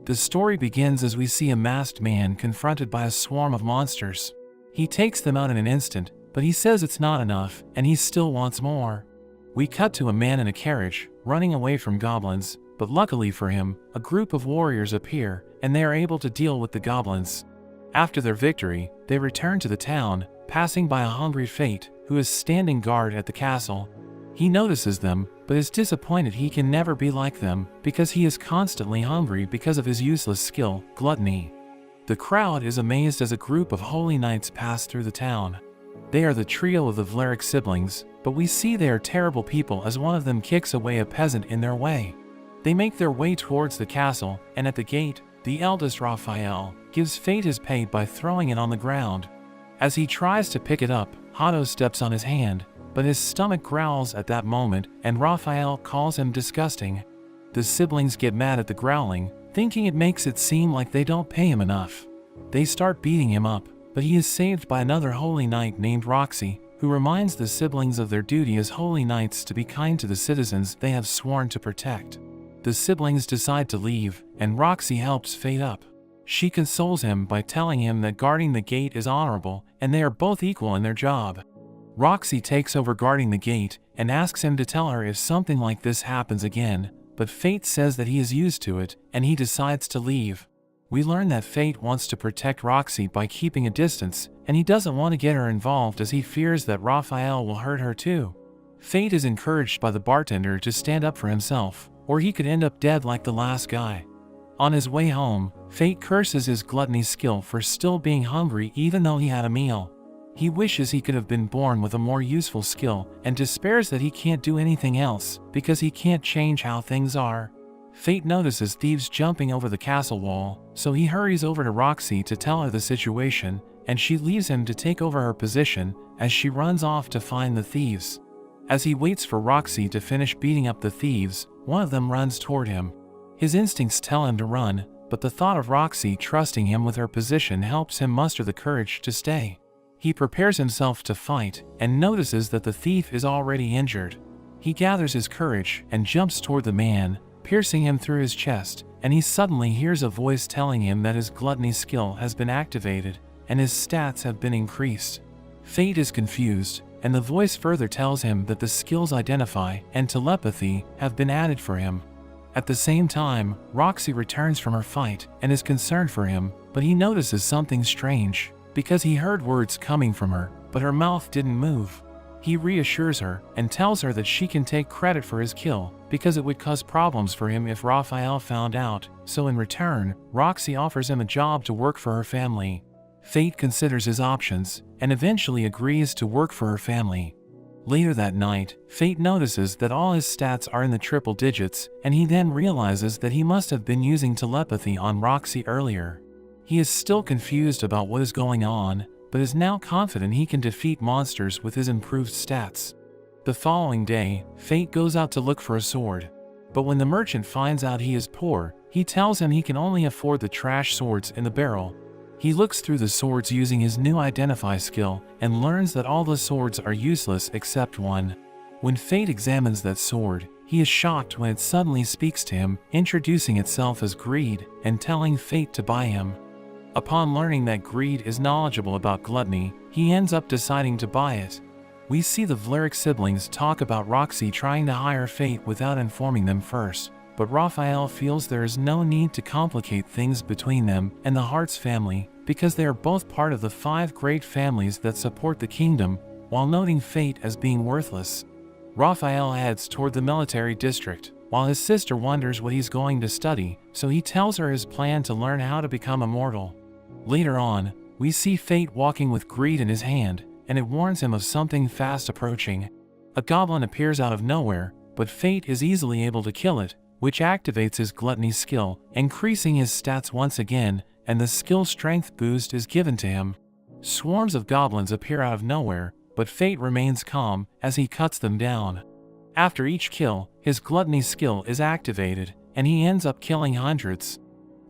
The story begins as we see a masked man confronted by a swarm of monsters. He takes them out in an instant, but he says it's not enough, and he still wants more. We cut to a man in a carriage, running away from goblins, but luckily for him, a group of warriors appear, and they are able to deal with the goblins. After their victory, they return to the town, passing by a hungry Fate, who is standing guard at the castle. He notices them, but is disappointed he can never be like them, because he is constantly hungry because of his useless skill, Gluttony. The crowd is amazed as a group of holy knights pass through the town. They are the trio of the Bullied siblings, but we see they are terrible people as one of them kicks away a peasant in their way. They make their way towards the castle, and at the gate, the eldest Raphael gives Fate his pay by throwing it on the ground. As he tries to pick it up, Otto steps on his hand, but his stomach growls at that moment, and Raphael calls him disgusting. The siblings get mad at the growling, thinking it makes it seem like they don't pay him enough. They start beating him up, but he is saved by another holy knight named Roxy, who reminds the siblings of their duty as holy knights to be kind to the citizens they have sworn to protect. The siblings decide to leave, and Roxy helps Fate up. She consoles him by telling him that guarding the gate is honorable, and they are both equal in their job. Roxy takes over guarding the gate, and asks him to tell her if something like this happens again, but Fate says that he is used to it, and he decides to leave. We learn that Fate wants to protect Roxy by keeping a distance, and he doesn't want to get her involved as he fears that Raphael will hurt her too. Fate is encouraged by the bartender to stand up for himself, or he could end up dead like the last guy. On his way home, Fate curses his gluttony skill for still being hungry even though he had a meal. He wishes he could have been born with a more useful skill, and despairs that he can't do anything else, because he can't change how things are. Fate notices thieves jumping over the castle wall, so he hurries over to Roxy to tell her the situation, and she leaves him to take over her position as she runs off to find the thieves. As he waits for Roxy to finish beating up the thieves, one of them runs toward him. His instincts tell him to run, but the thought of Roxy trusting him with her position helps him muster the courage to stay. He prepares himself to fight, and notices that the thief is already injured. He gathers his courage and jumps toward the man, piercing him through his chest, and he suddenly hears a voice telling him that his gluttony skill has been activated, and his stats have been increased. Fate is confused, and the voice further tells him that the skills Identify and Telepathy have been added for him. At the same time, Roxy returns from her fight and is concerned for him, but he notices something strange, because he heard words coming from her, but her mouth didn't move. He reassures her and tells her that she can take credit for his kill, because it would cause problems for him if Raphael found out, so in return, Roxy offers him a job to work for her family. Fate considers his options, and eventually agrees to work for her family. Later that night, Fate notices that all his stats are in the triple digits, and he then realizes that he must have been using telepathy on Roxy earlier. He is still confused about what is going on, but is now confident he can defeat monsters with his improved stats. The following day, Fate goes out to look for a sword. But when the merchant finds out he is poor, he tells him he can only afford the trash swords in the barrel. He looks through the swords using his new Identify skill, and learns that all the swords are useless except one. When Fate examines that sword, he is shocked when it suddenly speaks to him, introducing itself as Greed, and telling Fate to buy him. Upon learning that Greed is knowledgeable about gluttony, he ends up deciding to buy it. We see the Bullied siblings talk about Roxy trying to hire Fate without informing them first, but Raphael feels there is no need to complicate things between them and the Hart's family, because they are both part of the 5 great families that support the kingdom, while noting Fate as being worthless. Raphael heads toward the military district, while his sister wonders what he's going to study, so he tells her his plan to learn how to become immortal. Later on, we see Fate walking with Greed in his hand, and it warns him of something fast approaching. A goblin appears out of nowhere, but Fate is easily able to kill it, which activates his gluttony skill, increasing his stats once again, and the skill strength boost is given to him. Swarms of goblins appear out of nowhere, but Fate remains calm as he cuts them down. After each kill, his gluttony skill is activated, and he ends up killing hundreds.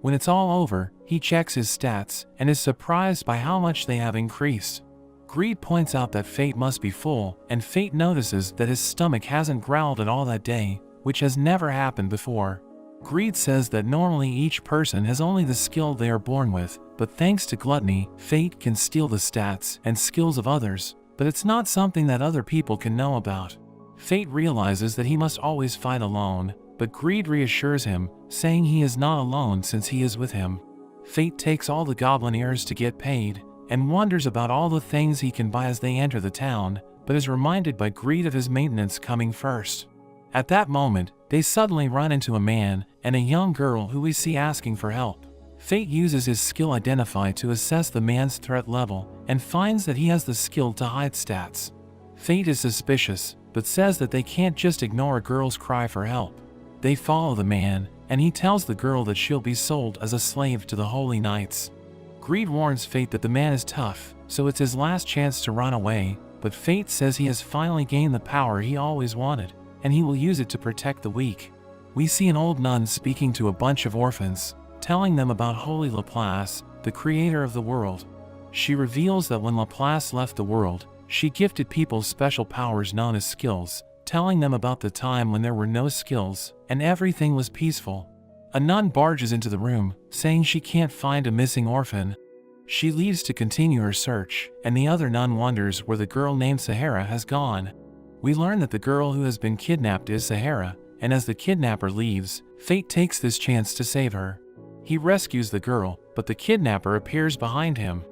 When it's all over, he checks his stats, and is surprised by how much they have increased. Greed points out that Fate must be full, and Fate notices that his stomach hasn't growled at all that day, which has never happened before. Greed says that normally each person has only the skill they are born with, but thanks to gluttony, fate can steal the stats and skills of others, but it's not something that other people can know about. Fate realizes that he must always fight alone, but greed reassures him, saying he is not alone since he is with him. Fate takes all the goblin to get paid, and wonders about all the things he can buy as they enter the town, but is reminded by greed of his maintenance coming first. At that moment, they suddenly run into a man and a young girl who we see asking for help. Fate uses his skill Identify to assess the man's threat level, and finds that he has the skill to hide stats. Fate is suspicious, but says that they can't just ignore a girl's cry for help. They follow the man, and he tells the girl that she'll be sold as a slave to the Holy Knights. Greed warns Fate that the man is tough, so it's his last chance to run away, but Fate says he has finally gained the power he always wanted, and he will use it to protect the weak. We see an old nun speaking to a bunch of orphans, telling them about Holy Laplace, the creator of the world. She reveals that when Laplace left the world, she gifted people special powers known as skills, telling them about the time when there were no skills, and everything was peaceful. A nun barges into the room, saying she can't find a missing orphan. She leaves to continue her search, and the other nun wonders where the girl named Sahara has gone. We learn that the girl who has been kidnapped is Sahara, and as the kidnapper leaves, Fate takes this chance to save her. He rescues the girl, but the kidnapper appears behind him.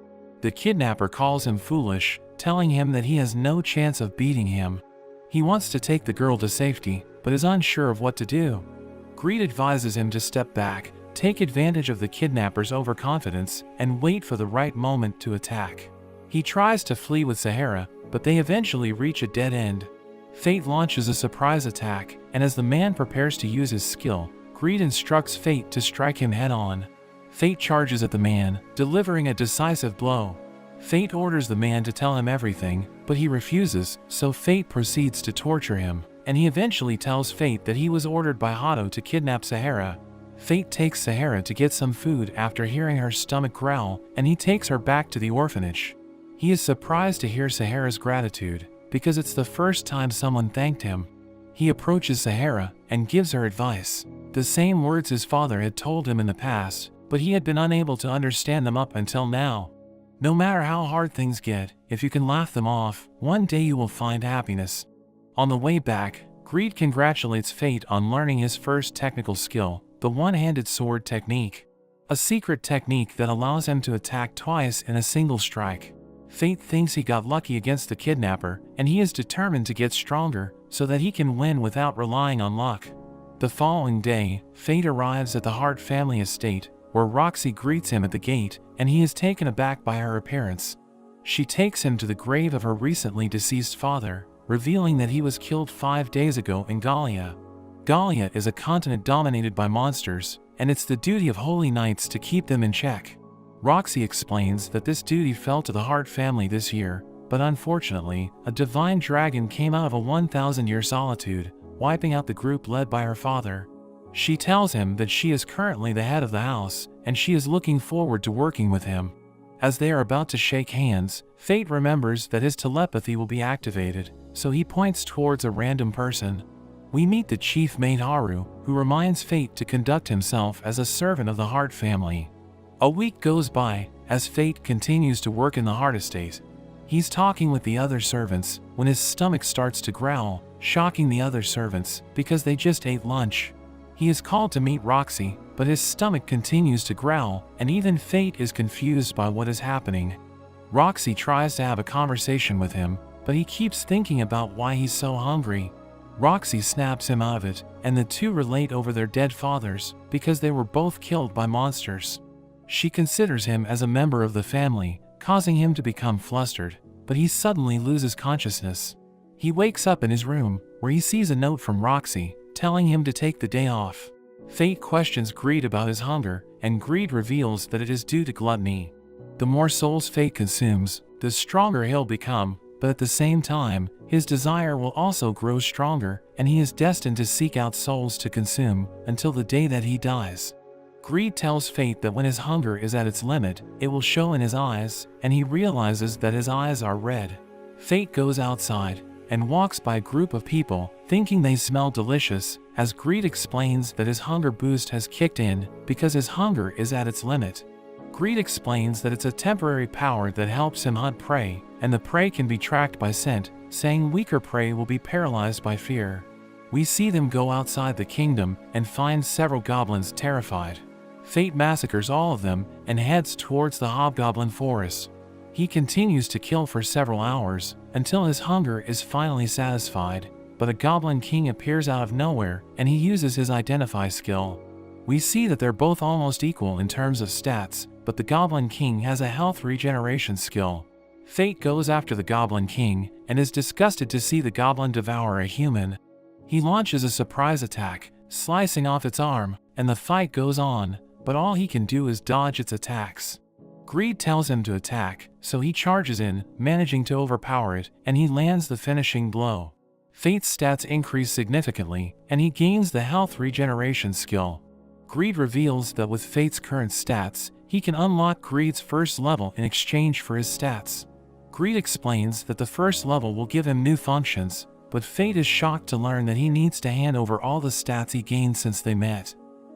The kidnapper calls him foolish, telling him that he has no chance of beating him. He wants to take the girl to safety, but is unsure of what to do. Greed advises him to step back, take advantage of the kidnapper's overconfidence, and wait for the right moment to attack. He tries to flee with Sahara, but they eventually reach a dead end. Fate launches a surprise attack, and as the man prepares to use his skill, Greed instructs Fate to strike him head-on. Fate charges at the man, delivering a decisive blow. Fate orders the man to tell him everything, but he refuses, so Fate proceeds to torture him, and he eventually tells Fate that he was ordered by Hato to kidnap Sahara. Fate takes Sahara to get some food after hearing her stomach growl, and he takes her back to the orphanage. He is surprised to hear Sahara's gratitude, because it's the first time someone thanked him. He approaches Sahara and gives her advice, the same words his father had told him in the past, but he had been unable to understand them up until now. No matter how hard things get, if you can laugh them off, one day you will find happiness. On the way back, Greed congratulates Fate on learning his first technical skill, the one-handed sword technique. A secret technique that allows him to attack twice in a single strike. Fate thinks he got lucky against the kidnapper, and he is determined to get stronger, so that he can win without relying on luck. The following day, Fate arrives at the Hart family estate, where Roxy greets him at the gate, and he is taken aback by her appearance. She takes him to the grave of her recently deceased father, revealing that he was killed 5 days ago in Gallia. Gallia is a continent dominated by monsters, and it's the duty of Holy Knights to keep them in check. Roxy explains that this duty fell to the Hart family this year, but unfortunately, a divine dragon came out of a 1,000-year solitude, wiping out the group led by her father. She tells him that she is currently the head of the house, and she is looking forward to working with him. As they are about to shake hands, Fate remembers that his telepathy will be activated, so he points towards a random person. We meet the chief mate Haru, who reminds Fate to conduct himself as a servant of the Hart family. A week goes by, as Fate continues to work in the Hart estate. He's talking with the other servants, when his stomach starts to growl, shocking the other servants, because they just ate lunch. He is called to meet Roxy, but his stomach continues to growl, and even Fate is confused by what is happening. Roxy tries to have a conversation with him, but he keeps thinking about why he's so hungry. Roxy snaps him out of it, and the two relate over their dead fathers, because they were both killed by monsters. She considers him as a member of the family, causing him to become flustered, but he suddenly loses consciousness. He wakes up in his room, where he sees a note from Roxy, telling him to take the day off. Fate questions Greed about his hunger, and Greed reveals that it is due to gluttony. The more souls Fate consumes, the stronger he'll become, but at the same time, his desire will also grow stronger, and he is destined to seek out souls to consume, until the day that he dies. Greed tells Fate that when his hunger is at its limit, it will show in his eyes, and he realizes that his eyes are red. Fate goes outside, and walks by a group of people, thinking they smell delicious, as Greed explains that his hunger boost has kicked in because his hunger is at its limit. Greed explains that it's a temporary power that helps him hunt prey, and the prey can be tracked by scent, saying weaker prey will be paralyzed by fear. We see them go outside the kingdom and find several goblins terrified. Fate massacres all of them and heads towards the hobgoblin forest. He continues to kill for several hours until his hunger is finally satisfied, but a goblin king appears out of nowhere and he uses his identify skill. We see that they're both almost equal in terms of stats, but the goblin king has a health regeneration skill. Fate goes after the goblin king and is disgusted to see the goblin devour a human. He launches a surprise attack, slicing off its arm, and the fight goes on, but all he can do is dodge its attacks. Greed tells him to attack, so he charges in, managing to overpower it, and he lands the finishing blow. Fate's stats increase significantly, and he gains the health regeneration skill. Greed reveals that with Fate's current stats, he can unlock Greed's first level in exchange for his stats. Greed explains that the first level will give him new functions, but Fate is shocked to learn that he needs to hand over all the stats he gained since they met.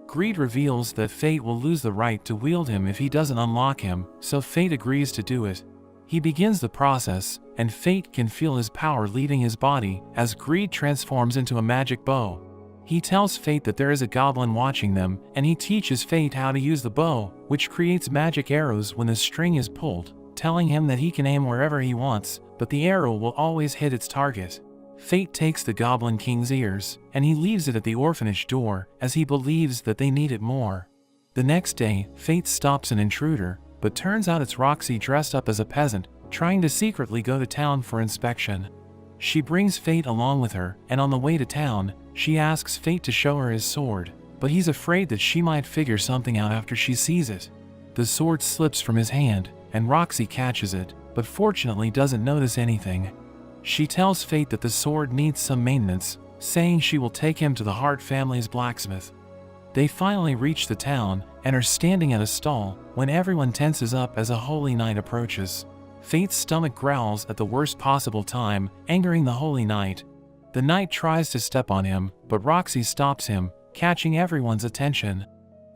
Greed reveals that Fate will lose the right to wield him if he doesn't unlock him, so Fate agrees to do it. He begins the process, and Fate can feel his power leaving his body as Greed transforms into a magic bow. He tells Fate that there is a goblin watching them, and he teaches Fate how to use the bow, which creates magic arrows when the string is pulled, telling him that he can aim wherever he wants, but the arrow will always hit its target. Fate takes the Goblin King's ears, and he leaves it at the orphanage door, as he believes that they need it more. The next day, Fate stops an intruder, but turns out it's Roxy dressed up as a peasant, trying to secretly go to town for inspection. She brings Fate along with her, and on the way to town, she asks Fate to show her his sword, but he's afraid that she might figure something out after she sees it. The sword slips from his hand, and Roxy catches it, but fortunately doesn't notice anything. She tells Fate that the sword needs some maintenance, saying she will take him to the Hart family's blacksmith. They finally reach the town, and are standing at a stall, when everyone tenses up as a holy knight approaches. Fate's stomach growls at the worst possible time, angering the holy knight. The knight tries to step on him, but Roxy stops him, catching everyone's attention.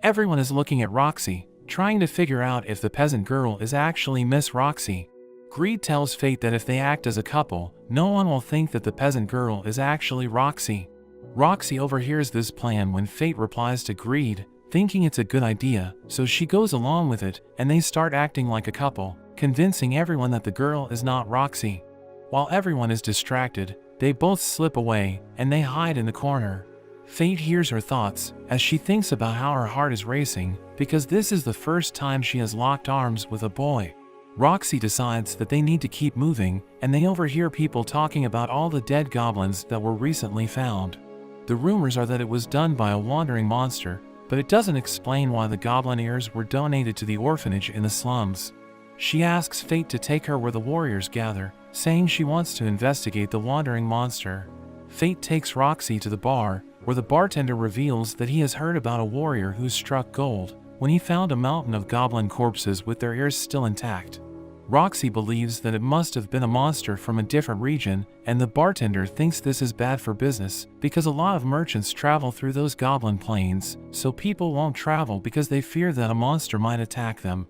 Everyone is looking at Roxy, trying to figure out if the peasant girl is actually Miss Roxy. Greed tells Fate that if they act as a couple, no one will think that the peasant girl is actually Roxy. Roxy overhears this plan when Fate replies to Greed, thinking it's a good idea, so she goes along with it, and they start acting like a couple, convincing everyone that the girl is not Roxy. While everyone is distracted, they both slip away, and they hide in the corner. Fate hears her thoughts, as she thinks about how her heart is racing, because this is the first time she has locked arms with a boy. Roxy decides that they need to keep moving, and they overhear people talking about all the dead goblins that were recently found. The rumors are that it was done by a wandering monster, but it doesn't explain why the goblin ears were donated to the orphanage in the slums. She asks Fate to take her where the warriors gather, saying she wants to investigate the wandering monster. Fate takes Roxy to the bar, where the bartender reveals that he has heard about a warrior who struck gold when he found a mountain of goblin corpses with their ears still intact. Roxy believes that it must have been a monster from a different region, and the bartender thinks this is bad for business because a lot of merchants travel through those goblin plains, so people won't travel because they fear that a monster might attack them.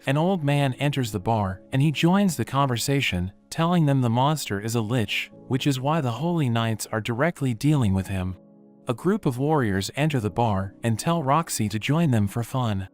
An old man enters the bar, and he joins the conversation, telling them the monster is a lich, which is why the holy knights are directly dealing with him. A group of warriors enter the bar and tell Roxy to join them for fun.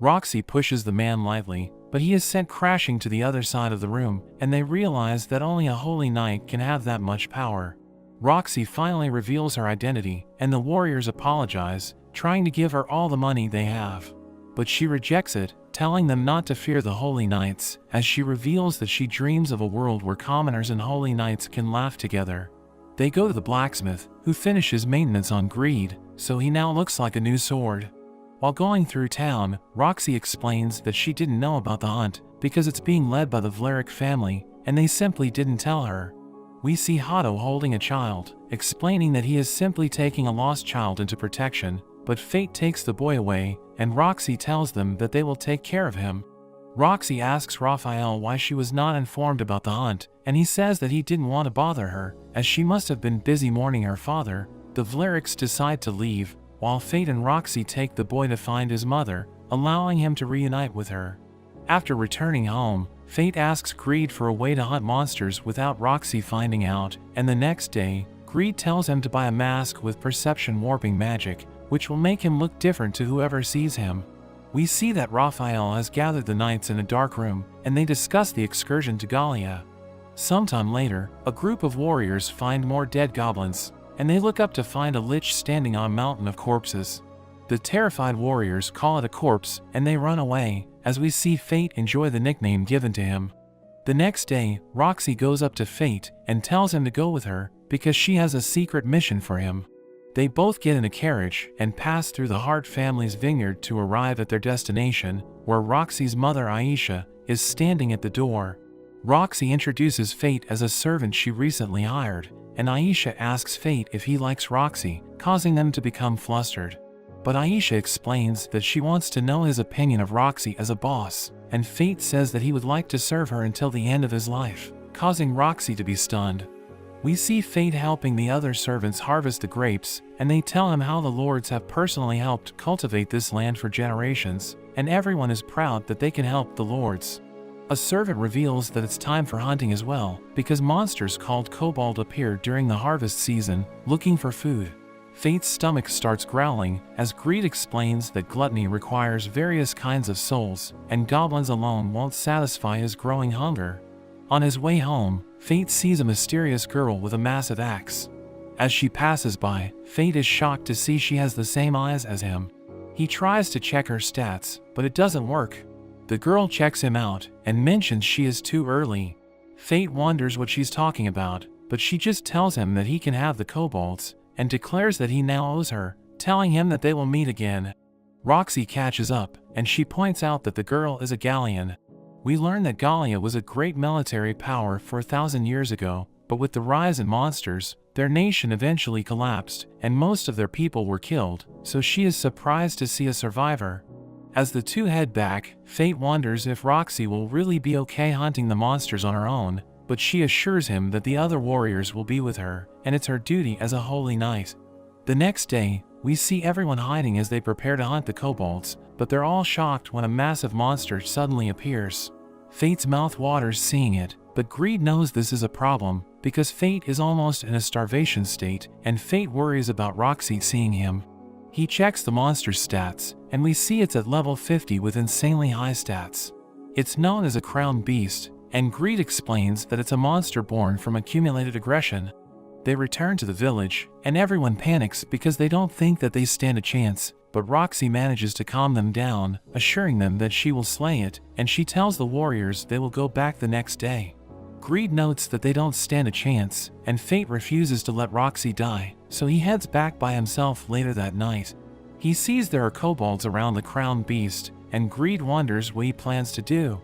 Roxy pushes the man lightly, but he is sent crashing to the other side of the room, and they realize that only a holy knight can have that much power. Roxy finally reveals her identity, and the warriors apologize, trying to give her all the money they have. But she rejects it, telling them not to fear the holy knights, as she reveals that she dreams of a world where commoners and holy knights can laugh together. They go to the blacksmith, who finishes maintenance on Greed, so he now looks like a new sword. While going through town, Roxy explains that she didn't know about the hunt because it's being led by the Vlaric family, and they simply didn't tell her. We see Hato holding a child, explaining that he is simply taking a lost child into protection, but Fate takes the boy away, and Roxy tells them that they will take care of him. Roxy asks Raphael why she was not informed about the hunt, and he says that he didn't want to bother her, as she must have been busy mourning her father, The Vleriks decide to leave, while Fate and Roxy take the boy to find his mother, allowing him to reunite with her. After returning home, Fate asks Greed for a way to hunt monsters without Roxy finding out, and the next day, Greed tells him to buy a mask with perception warping magic, which will make him look different to whoever sees him. We see that Raphael has gathered the knights in a dark room, and they discuss the excursion to Gallia. Sometime later, a group of warriors find more dead goblins, and they look up to find a lich standing on a mountain of corpses. The terrified warriors call it a corpse, and they run away, as we see Fate enjoy the nickname given to him. The next day, Roxy goes up to Fate and tells him to go with her, because she has a secret mission for him. They both get in a carriage and pass through the Hart family's vineyard to arrive at their destination, where Roxy's mother Aisha is standing at the door. Roxy introduces Fate as a servant she recently hired, and Aisha asks Fate if he likes Roxy, causing them to become flustered. But Aisha explains that she wants to know his opinion of Roxy as a boss, and Fate says that he would like to serve her until the end of his life, causing Roxy to be stunned. We see Fate helping the other servants harvest the grapes, and they tell him how the lords have personally helped cultivate this land for generations, and everyone is proud that they can help the lords. A servant reveals that it's time for hunting as well, because monsters called kobold appear during the harvest season, looking for food. Fate's stomach starts growling, as Greed explains that gluttony requires various kinds of souls, and goblins alone won't satisfy his growing hunger. On his way home, Fate sees a mysterious girl with a massive axe. As she passes by, Fate is shocked to see she has the same eyes as him. He tries to check her stats, but it doesn't work. The girl checks him out and mentions she is too early. Fate wonders what she's talking about, but she just tells him that he can have the kobolds, and declares that he now owes her, telling him that they will meet again. Roxy catches up, and she points out that the girl is a Gallian. We learn that Gallia was a great military power for 1,000 years ago, but with the rise in monsters, their nation eventually collapsed, and most of their people were killed, so she is surprised to see a survivor. As the two head back, Fate wonders if Roxy will really be okay hunting the monsters on her own, but she assures him that the other warriors will be with her, and it's her duty as a holy knight. The next day, we see everyone hiding as they prepare to hunt the kobolds, but they're all shocked when a massive monster suddenly appears. Fate's mouth waters seeing it, but Greed knows this is a problem, because Fate is almost in a starvation state, and Fate worries about Roxy seeing him. He checks the monster's stats, and we see it's at level 50 with insanely high stats. It's known as a crowned beast, and Greed explains that it's a monster born from accumulated aggression. They return to the village, and everyone panics because they don't think that they stand a chance, but Roxy manages to calm them down, assuring them that she will slay it, and she tells the warriors they will go back the next day. Greed notes that they don't stand a chance, and Fate refuses to let Roxy die, so he heads back by himself later that night. He sees there are kobolds around the crowned beast, and Greed wonders what he plans to do.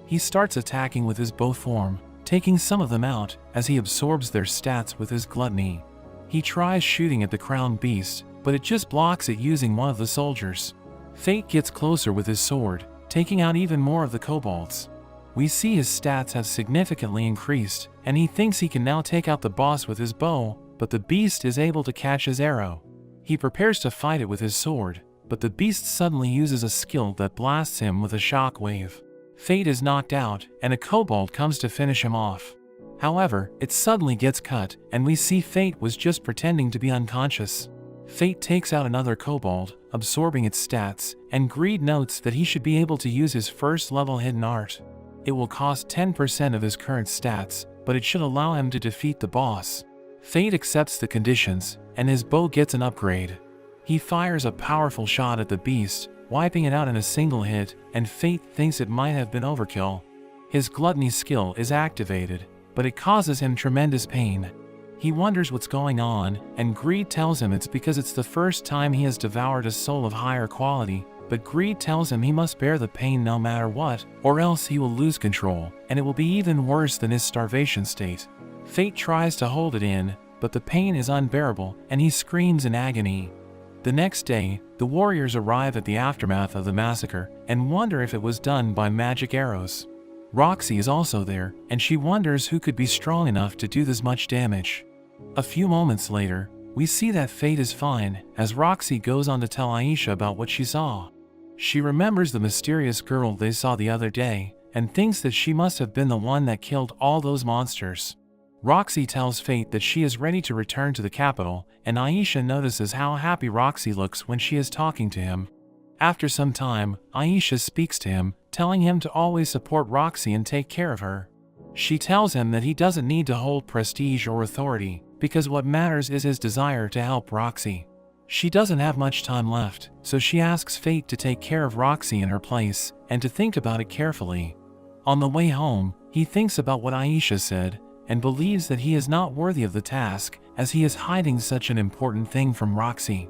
He starts attacking with his bow form, taking some of them out as he absorbs their stats with his gluttony. He tries shooting at the crowned beast, but it just blocks it using one of the soldiers. Fate gets closer with his sword, taking out even more of the kobolds. We see his stats have significantly increased, and he thinks he can now take out the boss with his bow, but the beast is able to catch his arrow. He prepares to fight it with his sword, but the beast suddenly uses a skill that blasts him with a shock wave. Fate is knocked out, and a kobold comes to finish him off. However, it suddenly gets cut, and we see Fate was just pretending to be unconscious. Fate takes out another kobold, absorbing its stats, and Greed notes that he should be able to use his first level hidden art. It will cost 10% of his current stats, but it should allow him to defeat the boss. Fate accepts the conditions, and his bow gets an upgrade. He fires a powerful shot at the beast, wiping it out in a single hit, and Fate thinks it might have been overkill. His gluttony skill is activated, but it causes him tremendous pain. He wonders what's going on, and Greed tells him it's because it's the first time he has devoured a soul of higher quality, but Greed tells him he must bear the pain no matter what, or else he will lose control, and it will be even worse than his starvation state. Fate tries to hold it in, but the pain is unbearable, and he screams in agony. The next day, the warriors arrive at the aftermath of the massacre, and wonder if it was done by magic arrows. Roxy is also there, and she wonders who could be strong enough to do this much damage. A few moments later, We see that Fate is fine, as Roxy goes on to tell Aisha about what she saw. She remembers the mysterious girl they saw the other day, and thinks that she must have been the one that killed all those monsters. Roxy tells Fate that she is ready to return to the capital, and Aisha notices how happy Roxy looks when she is talking to him. After some time, Aisha speaks to him, telling him to always support Roxy and take care of her. She tells him that he doesn't need to hold prestige or authority, because what matters is his desire to help Roxy. She doesn't have much time left, so she asks Fate to take care of Roxy in her place, and to think about it carefully. On the way home, he thinks about what Aisha said, and believes that he is not worthy of the task, as he is hiding such an important thing from Roxy.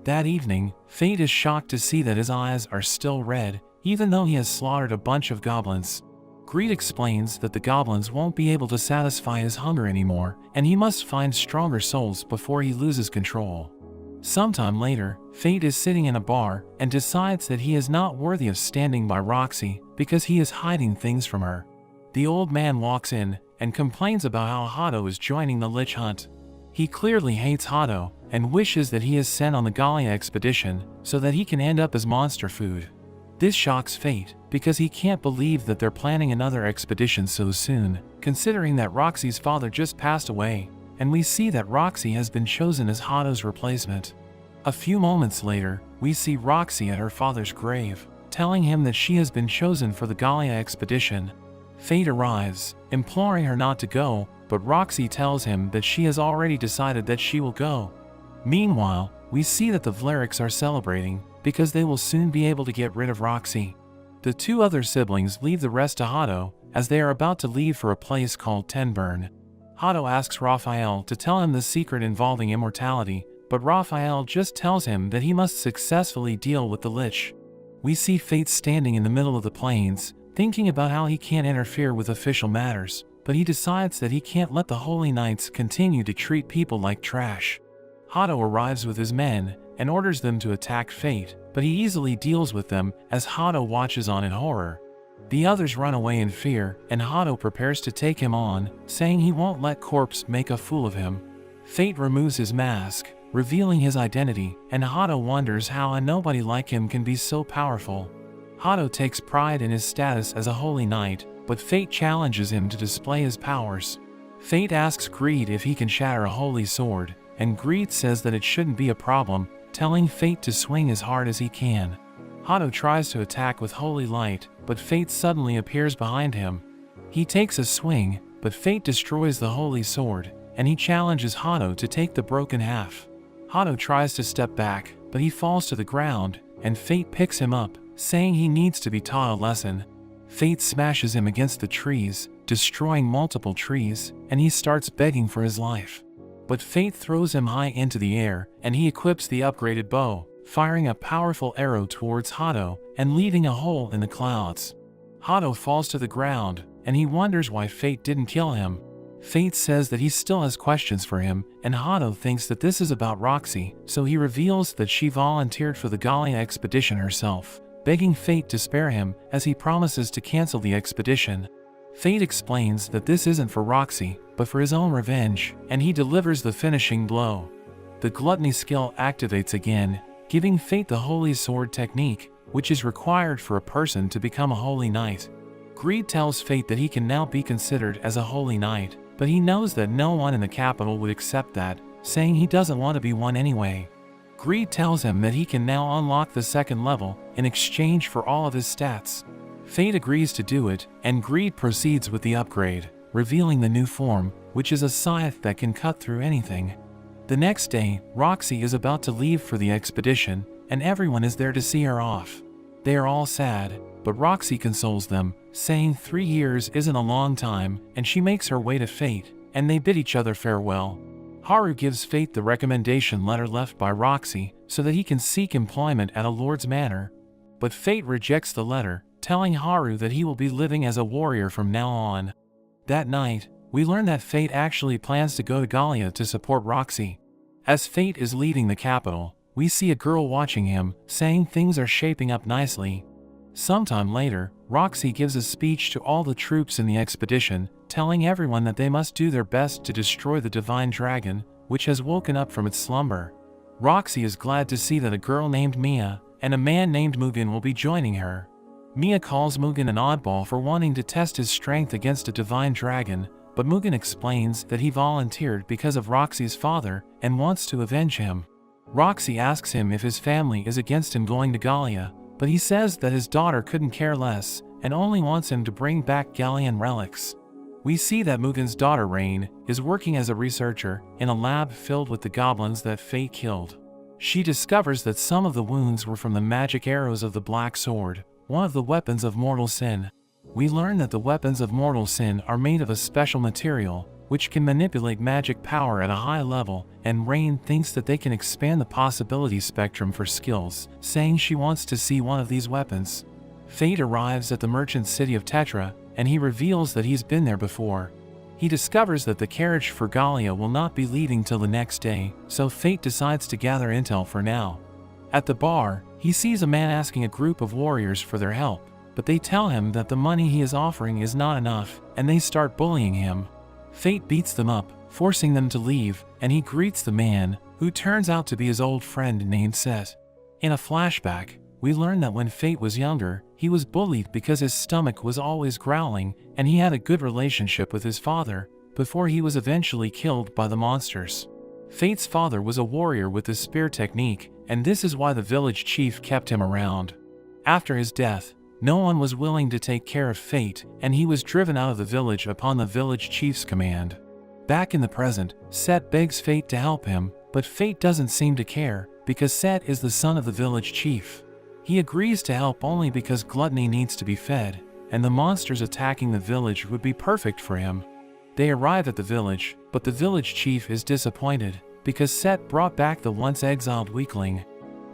That evening, Fate is shocked to see that his eyes are still red, even though he has slaughtered a bunch of goblins. Greed explains that the goblins won't be able to satisfy his hunger anymore, and he must find stronger souls before he loses control. Sometime later, Fate is sitting in a bar and decides that he is not worthy of standing by Roxy because he is hiding things from her. The old man walks in and complains about how Hado is joining the Lich Hunt. He clearly hates Hado and wishes that he is sent on the Gallia expedition so that he can end up as monster food. This shocks Fate because he can't believe that they're planning another expedition so soon, considering that Roxy's father just passed away, and we see that Roxy has been chosen as Hado's replacement. A few moments later, we see Roxy at her father's grave, telling him that she has been chosen for the Gallia expedition. Fate arrives, imploring her not to go, but Roxy tells him that she has already decided that she will go. Meanwhile, we see that the Vleriks are celebrating, because they will soon be able to get rid of Roxy. The two other siblings leave the rest to Hado, as they are about to leave for a place called Tenburn. Hado asks Raphael to tell him the secret involving immortality, but Raphael just tells him that he must successfully deal with the Lich. We see Fate standing in the middle of the plains, thinking about how he can't interfere with official matters, but he decides that he can't let the Holy Knights continue to treat people like trash. Hado arrives with his men, and orders them to attack Fate, but he easily deals with them as Hado watches on in horror. The others run away in fear, and Hado prepares to take him on, saying he won't let Corpse make a fool of him. Fate removes his mask, revealing his identity, and Hado wonders how a nobody like him can be so powerful. Hado takes pride in his status as a holy knight, but Fate challenges him to display his powers. Fate asks Greed if he can shatter a holy sword, and Greed says that it shouldn't be a problem, telling Fate to swing as hard as he can. Hado tries to attack with Holy Light, but Fate suddenly appears behind him. He takes a swing, but Fate destroys the holy sword, and he challenges Hado to take the broken half. Hado tries to step back, but he falls to the ground, and Fate picks him up, saying he needs to be taught a lesson. Fate smashes him against the trees, destroying multiple trees, and he starts begging for his life. But Fate throws him high into the air, and he equips the upgraded bow, firing a powerful arrow towards Hado and leaving a hole in the clouds. Hado falls to the ground, and he wonders why Fate didn't kill him. Fate says that he still has questions for him, and Hado thinks that this is about Roxy, so he reveals that she volunteered for the Gallia expedition herself, begging Fate to spare him as he promises to cancel the expedition. Fate explains that this isn't for Roxy, but for his own revenge, and he delivers the finishing blow. The Gluttony skill activates again, giving Fate the Holy Sword technique, which is required for a person to become a Holy Knight. Greed tells Fate that he can now be considered as a Holy Knight, but he knows that no one in the capital would accept that, saying he doesn't want to be one anyway. Greed tells him that he can now unlock the second level in exchange for all of his stats. Fate agrees to do it, and Greed proceeds with the upgrade, revealing the new form, which is a scythe that can cut through anything. The next day, Roxy is about to leave for the expedition, and everyone is there to see her off. They are all sad, but Roxy consoles them, saying 3 years isn't a long time, and she makes her way to Fate, and they bid each other farewell. Haru gives Fate the recommendation letter left by Roxy so that he can seek employment at a lord's manor. But Fate rejects the letter, telling Haru that he will be living as a warrior from now on. That night, we learn that Fate actually plans to go to Gallia to support Roxy. As Fate is leaving the capital, we see a girl watching him, saying things are shaping up nicely. Sometime later, Roxy gives a speech to all the troops in the expedition, telling everyone that they must do their best to destroy the divine dragon, which has woken up from its slumber. Roxy is glad to see that a girl named Mia and a man named Mugen will be joining her. Mia calls Mugen an oddball for wanting to test his strength against a divine dragon, but Mugen explains that he volunteered because of Roxy's father and wants to avenge him. Roxy asks him if his family is against him going to Gallia, but he says that his daughter couldn't care less and only wants him to bring back Gallian relics. We see that Mugen's daughter Rain is working as a researcher in a lab filled with the goblins that Fate killed. She discovers that some of the wounds were from the magic arrows of the Black Sword, one of the weapons of mortal sin. We learn that the weapons of mortal sin are made of a special material, which can manipulate magic power at a high level, and Rain thinks that they can expand the possibility spectrum for skills, saying she wants to see one of these weapons. Fate arrives at the merchant city of Tetra, and he reveals that he's been there before. He discovers that the carriage for Gallia will not be leaving till the next day, so Fate decides to gather intel for now. At the bar, he sees a man asking a group of warriors for their help, but they tell him that the money he is offering is not enough, and they start bullying him. Fate beats them up, forcing them to leave, and he greets the man, who turns out to be his old friend named Set. In a flashback, we learn that when Fate was younger, he was bullied because his stomach was always growling, and he had a good relationship with his father, before he was eventually killed by the monsters. Fate's father was a warrior with the spear technique, and this is why the village chief kept him around. After his death, no one was willing to take care of Fate, and he was driven out of the village upon the village chief's command. Back in the present, Set begs Fate to help him, but Fate doesn't seem to care, because Set is the son of the village chief. He agrees to help only because Gluttony needs to be fed, and the monsters attacking the village would be perfect for him. They arrive at the village, but the village chief is disappointed, because Set brought back the once exiled weakling.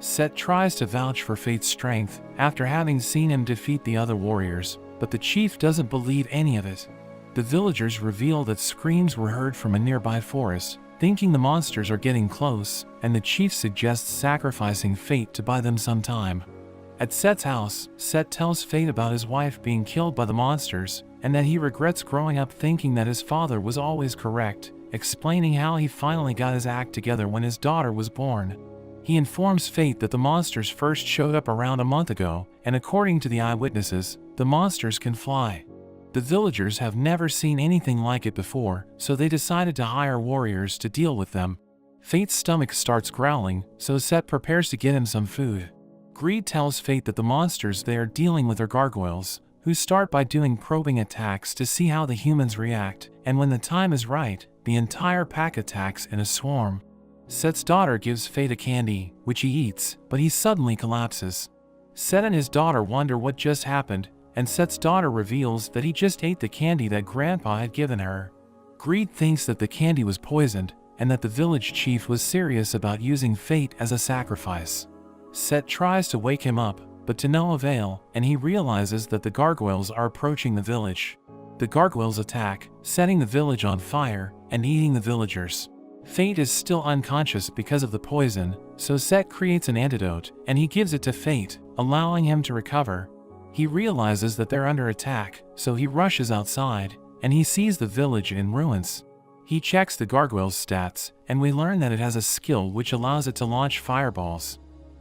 Set tries to vouch for Fate's strength after having seen him defeat the other warriors, but the chief doesn't believe any of it. The villagers reveal that screams were heard from a nearby forest, thinking the monsters are getting close, and the chief suggests sacrificing Fate to buy them some time. At Set's house, Set tells Fate about his wife being killed by the monsters, and that he regrets growing up thinking that his father was always correct, explaining how he finally got his act together when his daughter was born. He informs Fate that the monsters first showed up around a month ago, and according to the eyewitnesses, the monsters can fly. The villagers have never seen anything like it before, so they decided to hire warriors to deal with them. Fate's stomach starts growling, so Set prepares to get him some food. Greed tells Fate that the monsters they are dealing with are gargoyles, who start by doing probing attacks to see how the humans react, and when the time is right, the entire pack attacks in a swarm. Set's daughter gives Fate a candy, which he eats, but he suddenly collapses. Set and his daughter wonder what just happened, and Set's daughter reveals that he just ate the candy that Grandpa had given her. Greed thinks that the candy was poisoned, and that the village chief was serious about using Fate as a sacrifice. Set tries to wake him up, but to no avail, and he realizes that the gargoyles are approaching the village. The gargoyles attack, setting the village on fire and eating the villagers. Fate is still unconscious because of the poison, so Set creates an antidote, and he gives it to Fate, allowing him to recover. He realizes that they're under attack, so he rushes outside, and he sees the village in ruins. He checks the gargoyle's stats, and we learn that it has a skill which allows it to launch fireballs.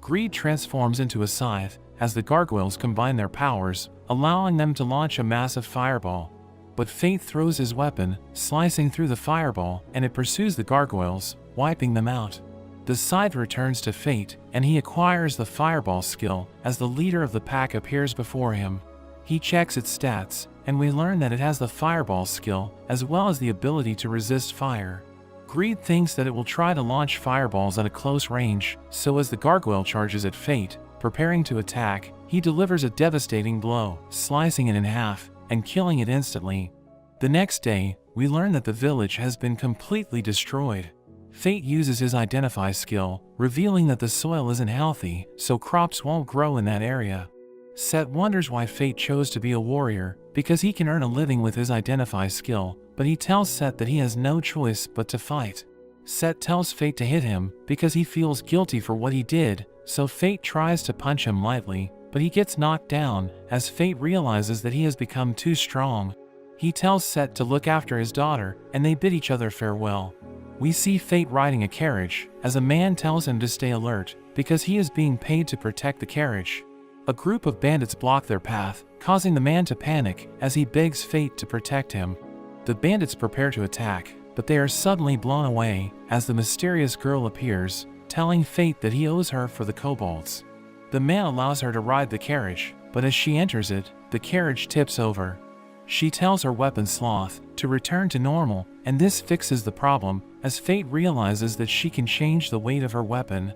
Greed transforms into a scythe, as the gargoyles combine their powers, allowing them to launch a massive fireball. But Fate throws his weapon, slicing through the fireball, and it pursues the gargoyles, wiping them out. The scythe returns to Fate, and he acquires the fireball skill as the leader of the pack appears before him. He checks its stats, and we learn that it has the fireball skill, as well as the ability to resist fire. Greed thinks that it will try to launch fireballs at a close range, so as the gargoyle charges at Fate, preparing to attack, he delivers a devastating blow, slicing it in half, and killing it instantly. The next day, we learn that the village has been completely destroyed. Fate uses his Identify skill, revealing that the soil isn't healthy, so crops won't grow in that area. Set wonders why Fate chose to be a warrior, because he can earn a living with his Identify skill, but he tells Set that he has no choice but to fight. Set tells Fate to hit him, because he feels guilty for what he did, so Fate tries to punch him lightly, but he gets knocked down, as Fate realizes that he has become too strong. He tells Set to look after his daughter, and they bid each other farewell. We see Fate riding a carriage, as a man tells him to stay alert, because he is being paid to protect the carriage. A group of bandits block their path, causing the man to panic as he begs Fate to protect him. The bandits prepare to attack, but they are suddenly blown away as the mysterious girl appears, telling Fate that he owes her for the kobolds. The man allows her to ride the carriage, but as she enters it, the carriage tips over. She tells her weapon Sloth to return to normal, and this fixes the problem as Fate realizes that she can change the weight of her weapon.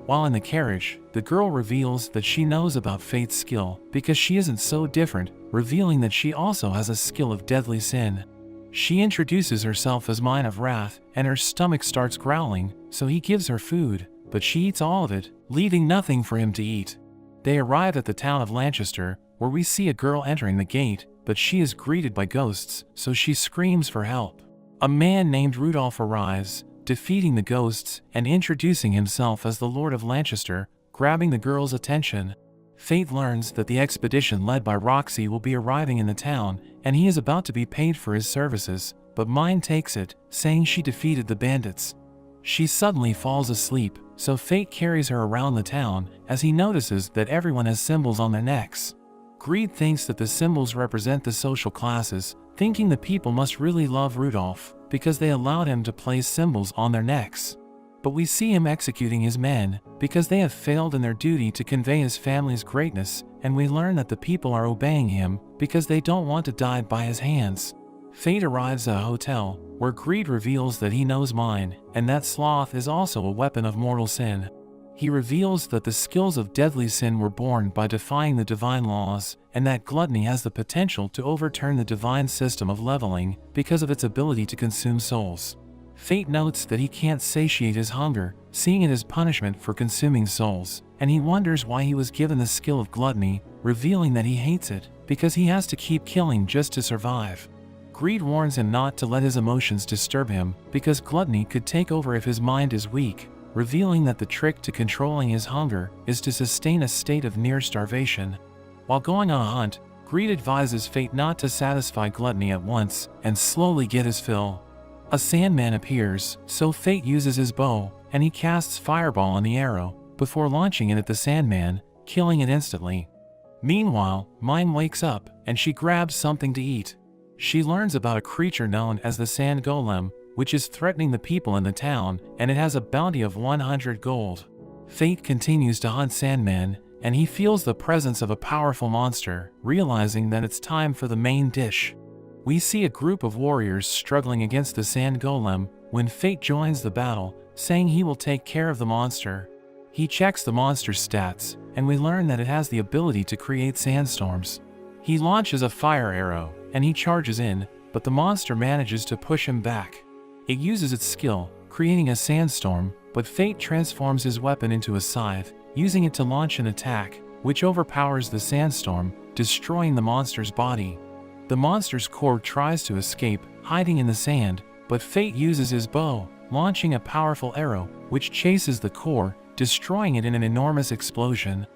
While in the carriage, the girl reveals that she knows about Fate's skill because she isn't so different, revealing that she also has a skill of deadly sin. She introduces herself as Mine of Wrath, and her stomach starts growling, so he gives her food, but she eats all of it, leaving nothing for him to eat. They arrive at the town of Lancaster, where we see a girl entering the gate, but she is greeted by ghosts, so she screams for help. A man named Rudolph arrives, defeating the ghosts and introducing himself as the Lord of Lancaster, grabbing the girl's attention. Fate learns that the expedition led by Roxy will be arriving in the town, and he is about to be paid for his services, but Mine takes it, saying she defeated the bandits. She suddenly falls asleep, so Fate carries her around the town as he notices that everyone has symbols on their necks. Greed thinks that the symbols represent the social classes, thinking the people must really love Rudolph because they allowed him to place symbols on their necks. But we see him executing his men because they have failed in their duty to convey his family's greatness, and we learn that the people are obeying him because they don't want to die by his hands. Fate arrives at a hotel where Greed reveals that he knows Mine, and that Sloth is also a weapon of mortal sin. He reveals that the skills of deadly sin were born by defying the divine laws, and that Gluttony has the potential to overturn the divine system of leveling because of its ability to consume souls. Fate notes that he can't satiate his hunger, seeing it as punishment for consuming souls, and he wonders why he was given the skill of Gluttony, revealing that he hates it because he has to keep killing just to survive. Greed warns him not to let his emotions disturb him because Gluttony could take over if his mind is weak, revealing that the trick to controlling his hunger is to sustain a state of near starvation. While going on a hunt, Greed advises Fate not to satisfy Gluttony at once and slowly get his fill. A Sandman appears, so Fate uses his bow, and he casts Fireball on the arrow before launching it at the Sandman, killing it instantly. Meanwhile, Mine wakes up, and she grabs something to eat. She learns about a creature known as the Sand Golem, which is threatening the people in the town, and it has a bounty of 100 gold. Fate continues to hunt Sandman, and he feels the presence of a powerful monster, realizing that it's time for the main dish. We see a group of warriors struggling against the Sand Golem when Fate joins the battle, saying he will take care of the monster. He checks the monster's stats, and we learn that it has the ability to create sandstorms. He launches a fire arrow, and he charges in, but the monster manages to push him back. It uses its skill, creating a sandstorm, but Fate transforms his weapon into a scythe, using it to launch an attack, which overpowers the sandstorm, destroying the monster's body. The monster's core tries to escape, hiding in the sand, but Fate uses his bow, launching a powerful arrow, which chases the core, destroying it in an enormous explosion.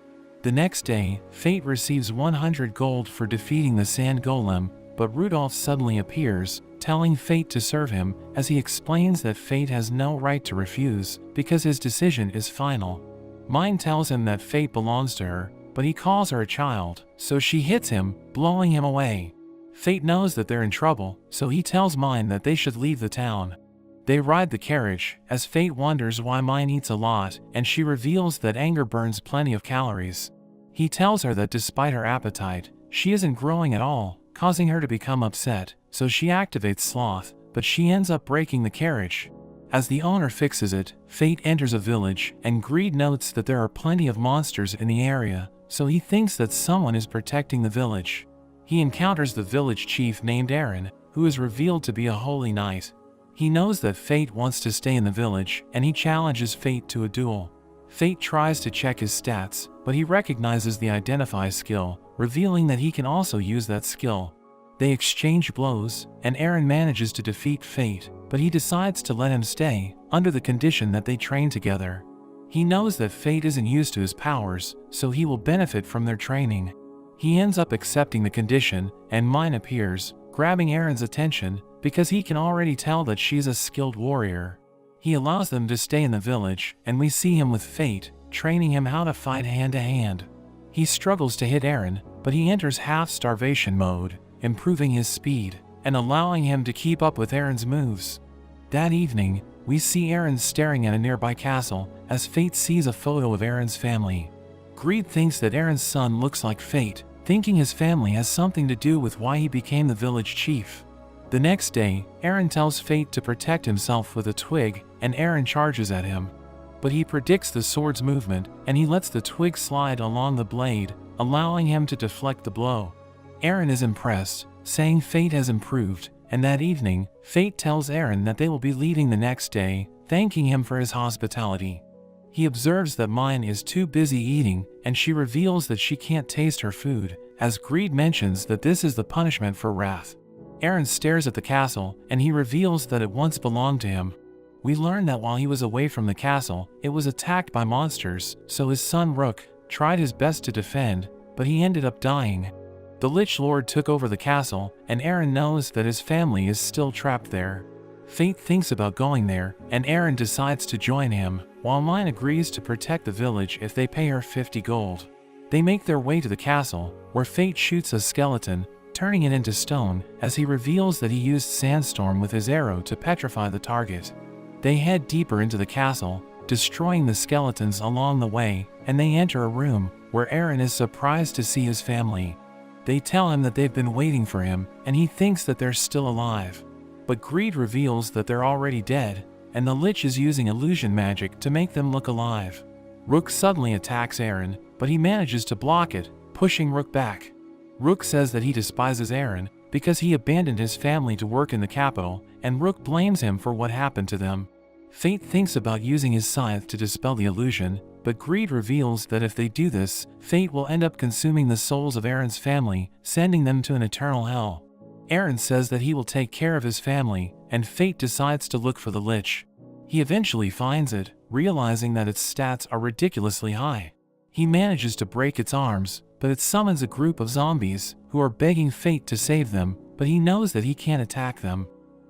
The next day, Fate receives 100 gold for defeating the Sand Golem, but Rudolph suddenly appears, telling Fate to serve him, as he explains that Fate has no right to refuse, because his decision is final. Mine tells him that Fate belongs to her, but he calls her a child, so she hits him, blowing him away. Fate knows that they're in trouble, so he tells Mine that they should leave the town. They ride the carriage, as Fate wonders why Mine eats a lot, and she reveals that anger burns plenty of calories. He tells her that despite her appetite, she isn't growing at all, causing her to become upset, so she activates Sloth, but she ends up breaking the carriage. As the owner fixes it, Fate enters a village, and Greed notes that there are plenty of monsters in the area, so he thinks that someone is protecting the village. He encounters the village chief named Aaron, who is revealed to be a holy knight. He knows that Fate wants to stay in the village, and he challenges Fate to a duel. Fate tries to check his stats, but he recognizes the Identify skill, revealing that he can also use that skill. They exchange blows, and Aaron manages to defeat Fate, but he decides to let him stay, under the condition that they train together. He knows that Fate isn't used to his powers, so he will benefit from their training. He ends up accepting the condition, and Mine appears, grabbing Aaron's attention, because he can already tell that she's a skilled warrior. He allows them to stay in the village, and we see him with Fate, training him how to fight hand to hand. He struggles to hit Eren, but he enters half-starvation mode, improving his speed, and allowing him to keep up with Eren's moves. That evening, we see Eren staring at a nearby castle, as Fate sees a photo of Eren's family. Greed thinks that Eren's son looks like Fate, thinking his family has something to do with why he became the village chief. The next day, Eren tells Fate to protect himself with a twig, and Eren charges at him. But he predicts the sword's movement, and he lets the twig slide along the blade, allowing him to deflect the blow. Eren is impressed, saying Fate has improved, and that evening, Fate tells Eren that they will be leaving the next day, thanking him for his hospitality. He observes that Mine is too busy eating, and she reveals that she can't taste her food, as Greed mentions that this is the punishment for wrath. Eren stares at the castle, and he reveals that it once belonged to him. We learn that while he was away from the castle, it was attacked by monsters, so his son Rook tried his best to defend, but he ended up dying. The Lich Lord took over the castle, and Eren knows that his family is still trapped there. Fate thinks about going there, and Eren decides to join him, while Mine agrees to protect the village if they pay her 50 gold. They make their way to the castle, where Fate shoots a skeleton, turning it into stone, as he reveals that he used Sandstorm with his arrow to petrify the target. They head deeper into the castle, destroying the skeletons along the way, and they enter a room, where Eren is surprised to see his family. They tell him that they've been waiting for him, and he thinks that they're still alive. But Greed reveals that they're already dead, and the Lich is using illusion magic to make them look alive. Rook suddenly attacks Eren, but he manages to block it, pushing Rook back. Rook says that he despises Eren because he abandoned his family to work in the capital, and Rook blames him for what happened to them. Fate thinks about using his scythe to dispel the illusion, but Greed reveals that if they do this, Fate will end up consuming the souls of Eren's family, sending them to an eternal hell. Eren says that he will take care of his family, and Fate decides to look for the Lich. He eventually finds it, realizing that its stats are ridiculously high. He manages to break its arms, but it summons a group of zombies, who are begging Fate to save them, but he knows that he can't attack them.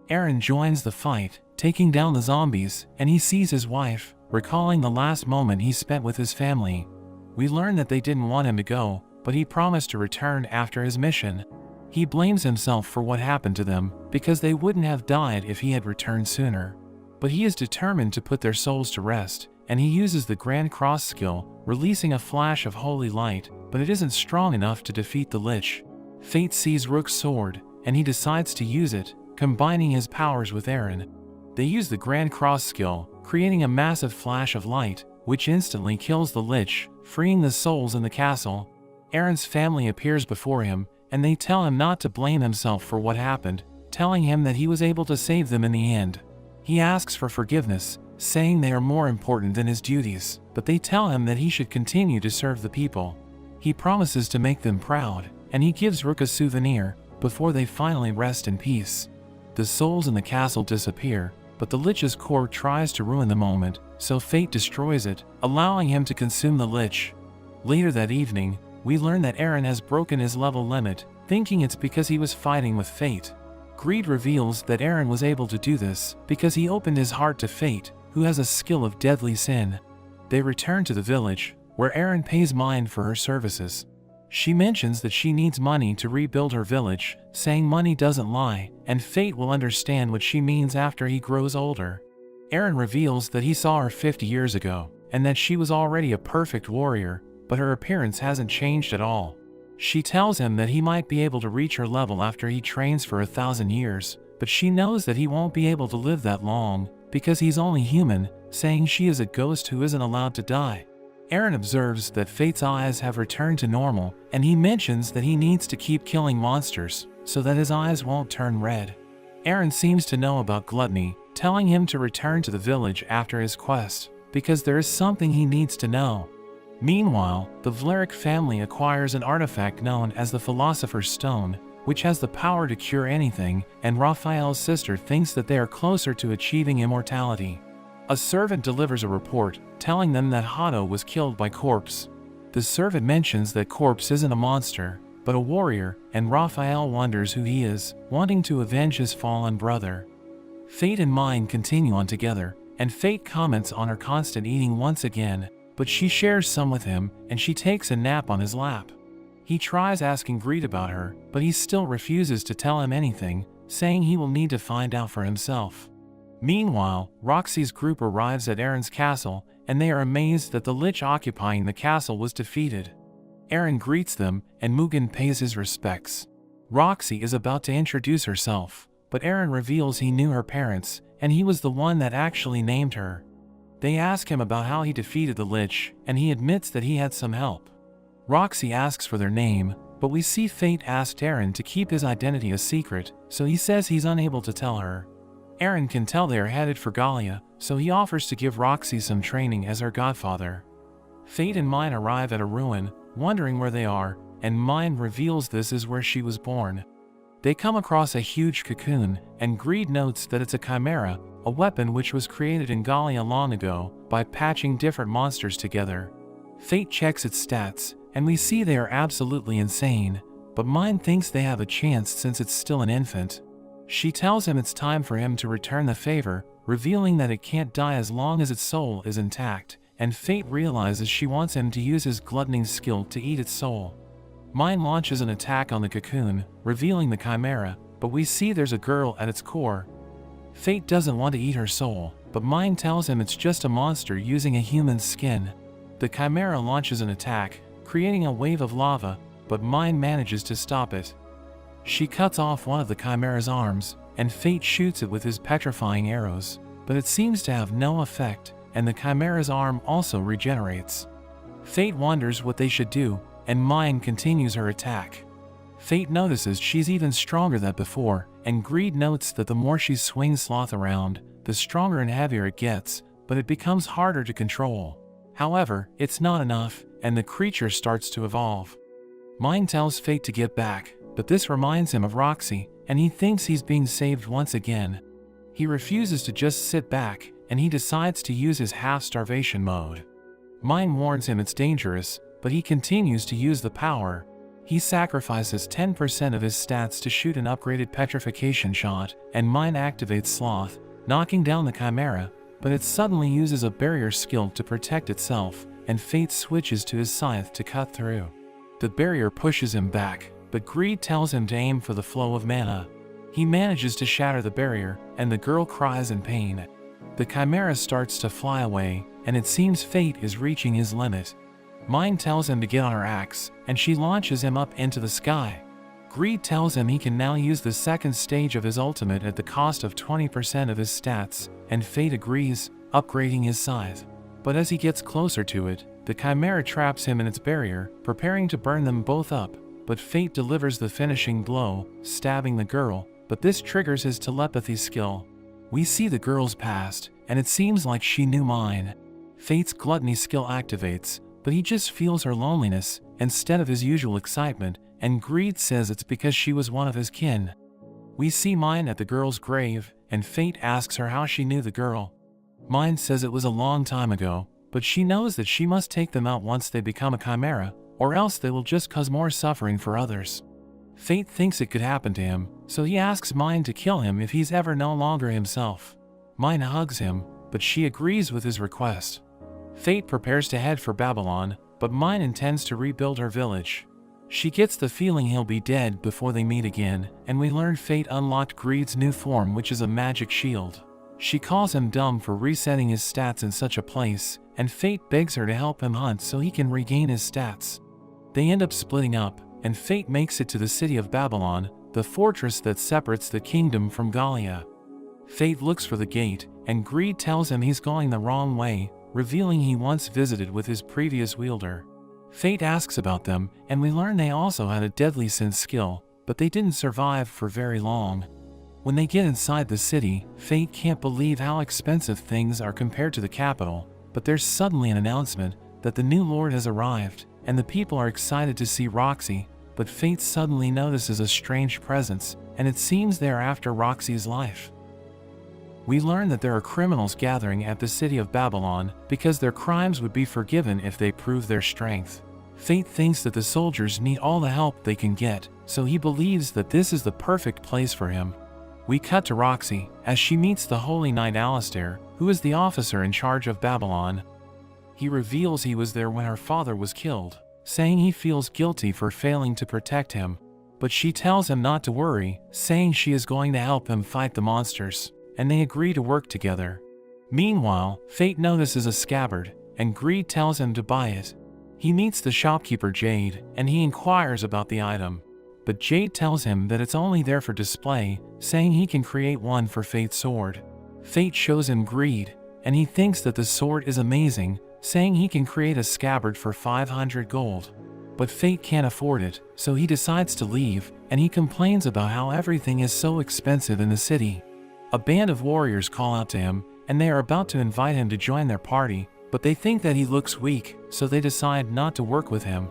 Eren joins the fight, taking down the zombies, and he sees his wife, recalling the last moment he spent with his family. We learn that they didn't want him to go, but he promised to return after his mission. He blames himself for what happened to them, because they wouldn't have died if he had returned sooner. But he is determined to put their souls to rest, and he uses the Grand Cross skill, releasing a flash of holy light, but it isn't strong enough to defeat the Lich. Fate sees Rook's sword, and he decides to use it, combining his powers with Eren. They use the Grand Cross skill, creating a massive flash of light, which instantly kills the Lich, freeing the souls in the castle. Eren's family appears before him, and they tell him not to blame himself for what happened, telling him that he was able to save them in the end. He asks for forgiveness, saying they are more important than his duties, but they tell him that he should continue to serve the people. He promises to make them proud, and he gives Rook a souvenir, before they finally rest in peace. The souls in the castle disappear, but the Lich's core tries to ruin the moment, so Fate destroys it, allowing him to consume the Lich. Later that evening, we learn that Eren has broken his level limit, thinking it's because he was fighting with Fate. Greed reveals that Eren was able to do this because he opened his heart to Fate, who has a skill of deadly sin. They return to the village, where Eren pays Mine for her services. She mentions that she needs money to rebuild her village, saying money doesn't lie, and Fate will understand what she means after he grows older. Eren reveals that he saw her 50 years ago, and that she was already a perfect warrior, but her appearance hasn't changed at all. She tells him that he might be able to reach her level after he trains for 1,000 years, but she knows that he won't be able to live that long, because he's only human, saying she is a ghost who isn't allowed to die. Eren observes that Fate's eyes have returned to normal, and he mentions that he needs to keep killing monsters, so that his eyes won't turn red. Eren seems to know about Gluttony, telling him to return to the village after his quest, because there is something he needs to know. Meanwhile, the Vlerick family acquires an artifact known as the Philosopher's Stone, which has the power to cure anything, and Raphael's sister thinks that they are closer to achieving immortality. A servant delivers a report, telling them that Hato was killed by Corpse. The servant mentions that Corpse isn't a monster, but a warrior, and Raphael wonders who he is, wanting to avenge his fallen brother. Fate and Mine continue on together, and Fate comments on her constant eating once again, but she shares some with him and she takes a nap on his lap. He tries asking Greed about her, but he still refuses to tell him anything, saying he will need to find out for himself. Meanwhile, Roxy's group arrives at Aaron's castle, and they are amazed that the lich occupying the castle was defeated. Aaron greets them, and Mugen pays his respects. Roxy is about to introduce herself, but Aaron reveals he knew her parents, and he was the one that actually named her. They ask him about how he defeated the lich, and he admits that he had some help. Roxy asks for their name, but we see Fate asked Aaron to keep his identity a secret, so he says he's unable to tell her. Aaron can tell they are headed for Gallia, so he offers to give Roxy some training as her godfather. Fate and Mine arrive at a ruin, wondering where they are, and Mine reveals this is where she was born. They come across a huge cocoon, and Greed notes that it's a chimera, a weapon which was created in Gallia long ago by patching different monsters together. Fate checks its stats, and we see they are absolutely insane, but Mine thinks they have a chance since it's still an infant. She tells him it's time for him to return the favor, revealing that it can't die as long as its soul is intact, and Fate realizes she wants him to use his Gluttony skill to eat its soul. Mine launches an attack on the cocoon, revealing the chimera, but we see there's a girl at its core. Fate doesn't want to eat her soul, but Mine tells him it's just a monster using a human's skin. The chimera launches an attack, creating a wave of lava, but Mine manages to stop it. She cuts off one of the chimera's arms, and Fate shoots it with his petrifying arrows, but it seems to have no effect, and the chimera's arm also regenerates. Fate wonders what they should do, and Mine continues her attack. Fate notices she's even stronger than before, and Greed notes that the more she swings Sloth around, the stronger and heavier it gets, but it becomes harder to control. However, it's not enough, and the creature starts to evolve. Mine tells Fate to get back, but this reminds him of Roxy, and he thinks he's being saved once again. He refuses to just sit back, and he decides to use his half-starvation mode. Mine warns him it's dangerous, but he continues to use the power. He sacrifices 10% of his stats to shoot an upgraded petrification shot, and Mine activates Sloth, knocking down the chimera, but it suddenly uses a barrier skill to protect itself, and Fate switches to his scythe to cut through. The barrier pushes him back, but Greed tells him to aim for the flow of mana. He manages to shatter the barrier, and the girl cries in pain. The chimera starts to fly away, and it seems Fate is reaching his limit. Mine tells him to get on her axe, and she launches him up into the sky. Greed tells him he can now use the second stage of his ultimate at the cost of 20% of his stats, and Fate agrees, upgrading his scythe. But as he gets closer to it, the chimera traps him in its barrier, preparing to burn them both up. But Fate delivers the finishing blow, stabbing the girl, but this triggers his telepathy skill. We see the girl's past, and it seems like she knew Mine. Fate's Gluttony skill activates, but he just feels her loneliness, instead of his usual excitement, and Greed says it's because she was one of his kin. We see Mine at the girl's grave, and Fate asks her how she knew the girl. Mine says it was a long time ago, but she knows that she must take them out once they become a chimera, or else they will just cause more suffering for others. Fate thinks it could happen to him, so he asks Mine to kill him if he's ever no longer himself. Mine hugs him, but she agrees with his request. Fate prepares to head for Babylon, but Mine intends to rebuild her village. She gets the feeling he'll be dead before they meet again, and we learn Fate unlocked Greed's new form, which is a magic shield. She calls him dumb for resetting his stats in such a place, and Fate begs her to help him hunt so he can regain his stats. They end up splitting up, and Fate makes it to the city of Babylon, the fortress that separates the kingdom from Gallia. Fate looks for the gate, and Greed tells him he's going the wrong way, revealing he once visited with his previous wielder. Fate asks about them, and we learn they also had a deadly sense skill, but they didn't survive for very long. When they get inside the city, Fate can't believe how expensive things are compared to the capital, but there's suddenly an announcement that the new lord has arrived, and the people are excited to see Roxy, but Fate suddenly notices a strange presence, and it seems they are after Roxy's life. We learn that there are criminals gathering at the city of Babylon because their crimes would be forgiven if they prove their strength. Fate thinks that the soldiers need all the help they can get, so he believes that this is the perfect place for him. We cut to Roxy, as she meets the Holy Knight Alistair, who is the officer in charge of Babylon. He reveals he was there when her father was killed, saying he feels guilty for failing to protect him. But she tells him not to worry, saying she is going to help him fight the monsters, and they agree to work together. Meanwhile, Fate notices a scabbard, and Greed tells him to buy it. He meets the shopkeeper Jade, and he inquires about the item. But Jade tells him that it's only there for display, saying he can create one for Fate's sword. Fate shows him Greed, and he thinks that the sword is amazing, saying he can create a scabbard for 500 gold. But Fate can't afford it, so he decides to leave, and he complains about how everything is so expensive in the city. A band of warriors call out to him, and they are about to invite him to join their party, but they think that he looks weak, so they decide not to work with him.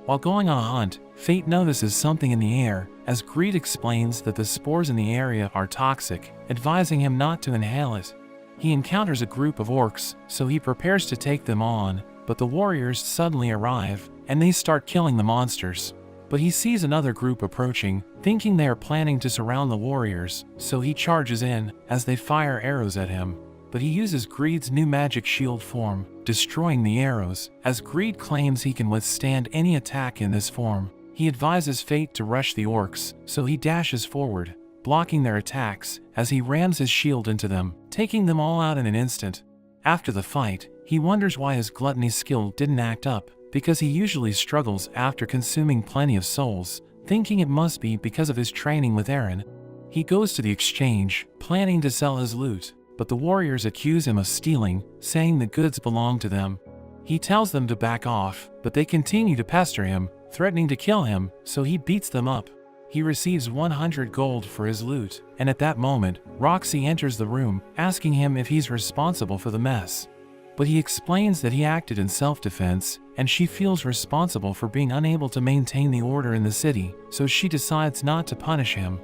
While going on a hunt, Fate notices something in the air, as Greed explains that the spores in the area are toxic, advising him not to inhale it. He encounters a group of orcs, so he prepares to take them on, but the warriors suddenly arrive, and they start killing the monsters. But he sees another group approaching, thinking they are planning to surround the warriors, so he charges in, as they fire arrows at him. But he uses Greed's new magic shield form, destroying the arrows, as Greed claims he can withstand any attack in this form. He advises Fate to rush the orcs, so he dashes forward, blocking their attacks, as he rams his shield into them, taking them all out in an instant. After the fight, he wonders why his gluttony skill didn't act up, because he usually struggles after consuming plenty of souls, thinking it must be because of his training with Aaron. He goes to the exchange, planning to sell his loot, but the warriors accuse him of stealing, saying the goods belong to them. He tells them to back off, but they continue to pester him, threatening to kill him, so he beats them up. He receives 100 gold for his loot, and at that moment, Roxy enters the room, asking him if he's responsible for the mess. But he explains that he acted in self-defense, and she feels responsible for being unable to maintain the order in the city, so she decides not to punish him.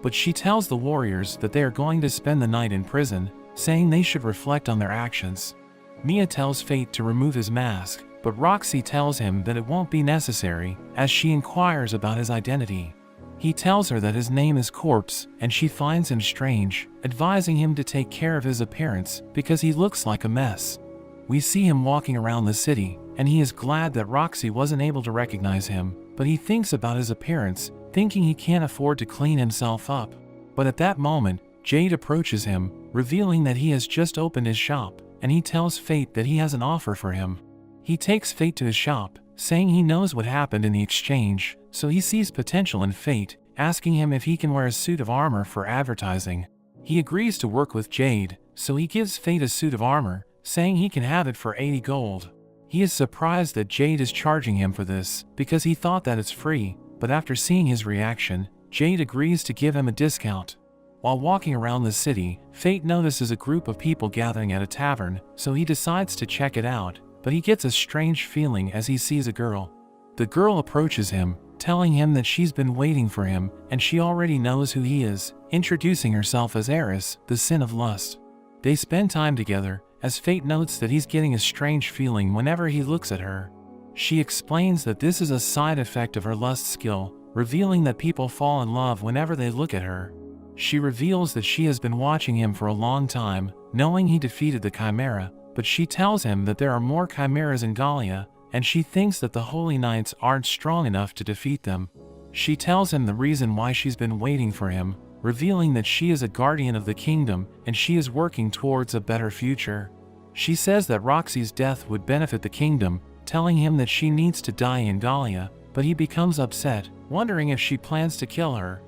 But she tells the warriors that they are going to spend the night in prison, saying they should reflect on their actions. Mia tells Fate to remove his mask, but Roxy tells him that it won't be necessary, as she inquires about his identity. He tells her that his name is Corpse, and she finds him strange, advising him to take care of his appearance because he looks like a mess. We see him walking around the city, and he is glad that Roxy wasn't able to recognize him, but he thinks about his appearance, thinking he can't afford to clean himself up. But at that moment, Jade approaches him, revealing that he has just opened his shop, and he tells Fate that he has an offer for him. He takes Fate to his shop, saying he knows what happened in the exchange, so he sees potential in Fate, asking him if he can wear a suit of armor for advertising. He agrees to work with Jade, so he gives Fate a suit of armor, saying he can have it for 80 gold. He is surprised that Jade is charging him for this, because he thought that it's free, but after seeing his reaction, Jade agrees to give him a discount. While walking around the city, Fate notices a group of people gathering at a tavern, so he decides to check it out, but he gets a strange feeling as he sees a girl. The girl approaches him, telling him that she's been waiting for him, and she already knows who he is, introducing herself as Eris, the sin of lust. They spend time together, as Fate notes that he's getting a strange feeling whenever he looks at her. She explains that this is a side effect of her lust skill, revealing that people fall in love whenever they look at her. She reveals that she has been watching him for a long time, knowing he defeated the Chimera, but she tells him that there are more Chimeras in Gallia, and she thinks that the Holy Knights aren't strong enough to defeat them. She tells him the reason why she's been waiting for him, revealing that she is a guardian of the kingdom and she is working towards a better future. She says that Roxy's death would benefit the kingdom, telling him that she needs to die in Gallia, but he becomes upset, wondering if she plans to kill her.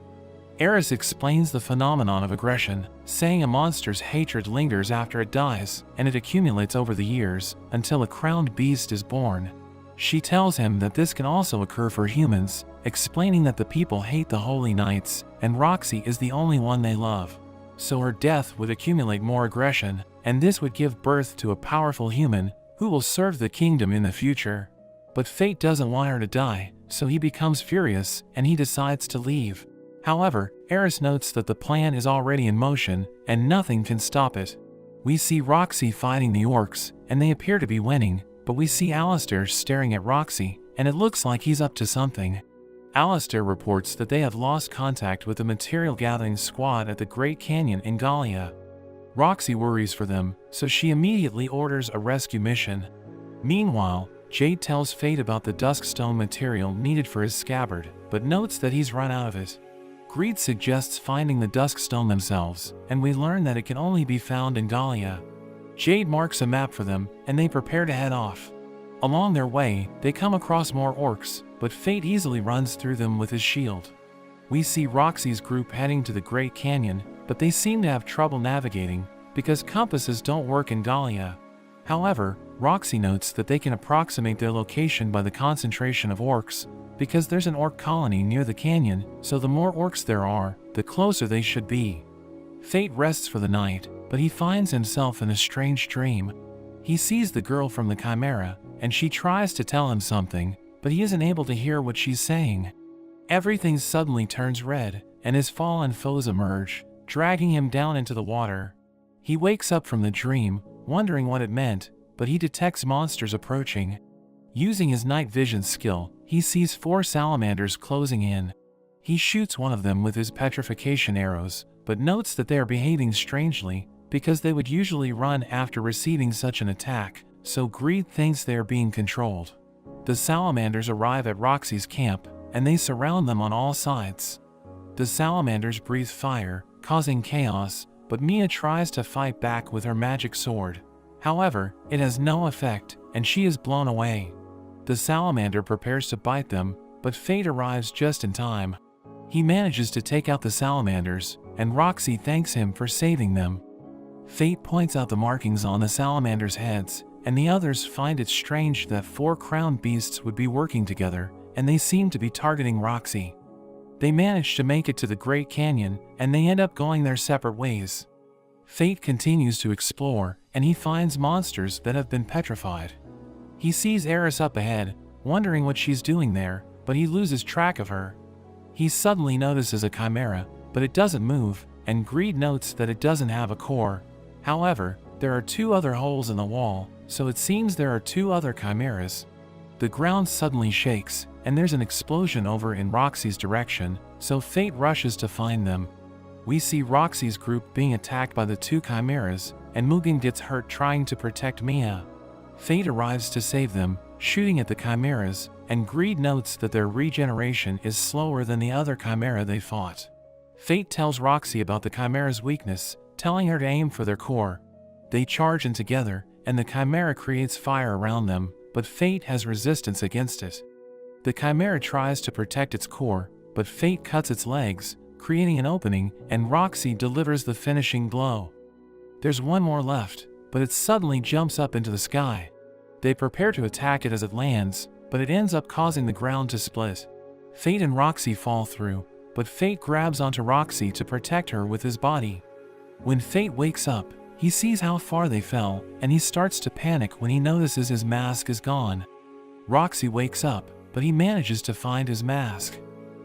Eris explains the phenomenon of aggression, saying a monster's hatred lingers after it dies, and it accumulates over the years, until a crowned beast is born. She tells him that this can also occur for humans, explaining that the people hate the Holy Knights, and Roxy is the only one they love. So her death would accumulate more aggression, and this would give birth to a powerful human, who will serve the kingdom in the future. But Fate doesn't want her to die, so he becomes furious, and he decides to leave. However, Eris notes that the plan is already in motion, and nothing can stop it. We see Roxy fighting the orcs, and they appear to be winning, but we see Alistair staring at Roxy, and it looks like he's up to something. Alistair reports that they have lost contact with the material gathering squad at the Great Canyon in Gallia. Roxy worries for them, so she immediately orders a rescue mission. Meanwhile, Jade tells Fate about the Duskstone material needed for his scabbard, but notes that he's run out of it. Greed suggests finding the Duskstone themselves, and we learn that it can only be found in Gallia. Jade marks a map for them, and they prepare to head off. Along their way, they come across more orcs, but Fate easily runs through them with his shield. We see Roxy's group heading to the Great Canyon, but they seem to have trouble navigating, because compasses don't work in Gallia. However, Roxy notes that they can approximate their location by the concentration of orcs, because there's an orc colony near the canyon, so the more orcs there are, the closer they should be. Fate rests for the night, but he finds himself in a strange dream. He sees the girl from the Chimera, and she tries to tell him something, but he isn't able to hear what she's saying. Everything suddenly turns red, and his fallen foes emerge, dragging him down into the water. He wakes up from the dream, wondering what it meant, but he detects monsters approaching. Using his night vision skill, he sees 4 salamanders closing in. He shoots one of them with his petrification arrows, but notes that they are behaving strangely, because they would usually run after receiving such an attack, so Greed thinks they are being controlled. The salamanders arrive at Roxy's camp, and they surround them on all sides. The salamanders breathe fire, causing chaos, but Mia tries to fight back with her magic sword. However, it has no effect, and she is blown away. The salamander prepares to bite them, but Fate arrives just in time. He manages to take out the salamanders, and Roxy thanks him for saving them. Fate points out the markings on the salamanders' heads, and the others find it strange that 4 crowned beasts would be working together, and they seem to be targeting Roxy. They manage to make it to the Great Canyon, and they end up going their separate ways. Fate continues to explore, and he finds monsters that have been petrified. He sees Eris up ahead, wondering what she's doing there, but he loses track of her. He suddenly notices a chimera, but it doesn't move, and Greed notes that it doesn't have a core. However, there are 2 other holes in the wall, so it seems there are 2 other chimeras. The ground suddenly shakes, and there's an explosion over in Roxy's direction, so Fate rushes to find them. We see Roxy's group being attacked by the 2 chimeras, and Mugen gets hurt trying to protect Mia. Fate arrives to save them, shooting at the chimeras, and Greed notes that their regeneration is slower than the other chimera they fought. Fate tells Roxy about the chimera's weakness, telling her to aim for their core. They charge in together, and the chimera creates fire around them, but Fate has resistance against it. The chimera tries to protect its core, but Fate cuts its legs, creating an opening, and Roxy delivers the finishing blow. There's one more left, but it suddenly jumps up into the sky. They prepare to attack it as it lands, but it ends up causing the ground to split. Fate and Roxy fall through, but Fate grabs onto Roxy to protect her with his body. When Fate wakes up, he sees how far they fell, and he starts to panic when he notices his mask is gone. Roxy wakes up, but he manages to find his mask.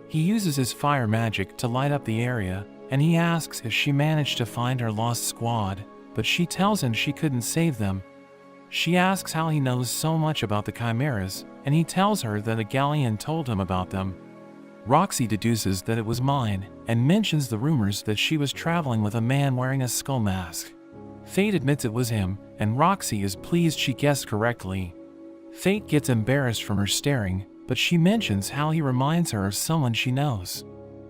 He uses his fire magic to light up the area, and he asks if she managed to find her lost squad, but she tells him she couldn't save them. She asks how he knows so much about the chimeras, and he tells her that a Gallian told him about them. Roxy deduces that it was mine, and mentions the rumors that she was traveling with a man wearing a skull mask. Fate admits it was him, and Roxy is pleased she guessed correctly. Fate gets embarrassed from her staring, but she mentions how he reminds her of someone she knows.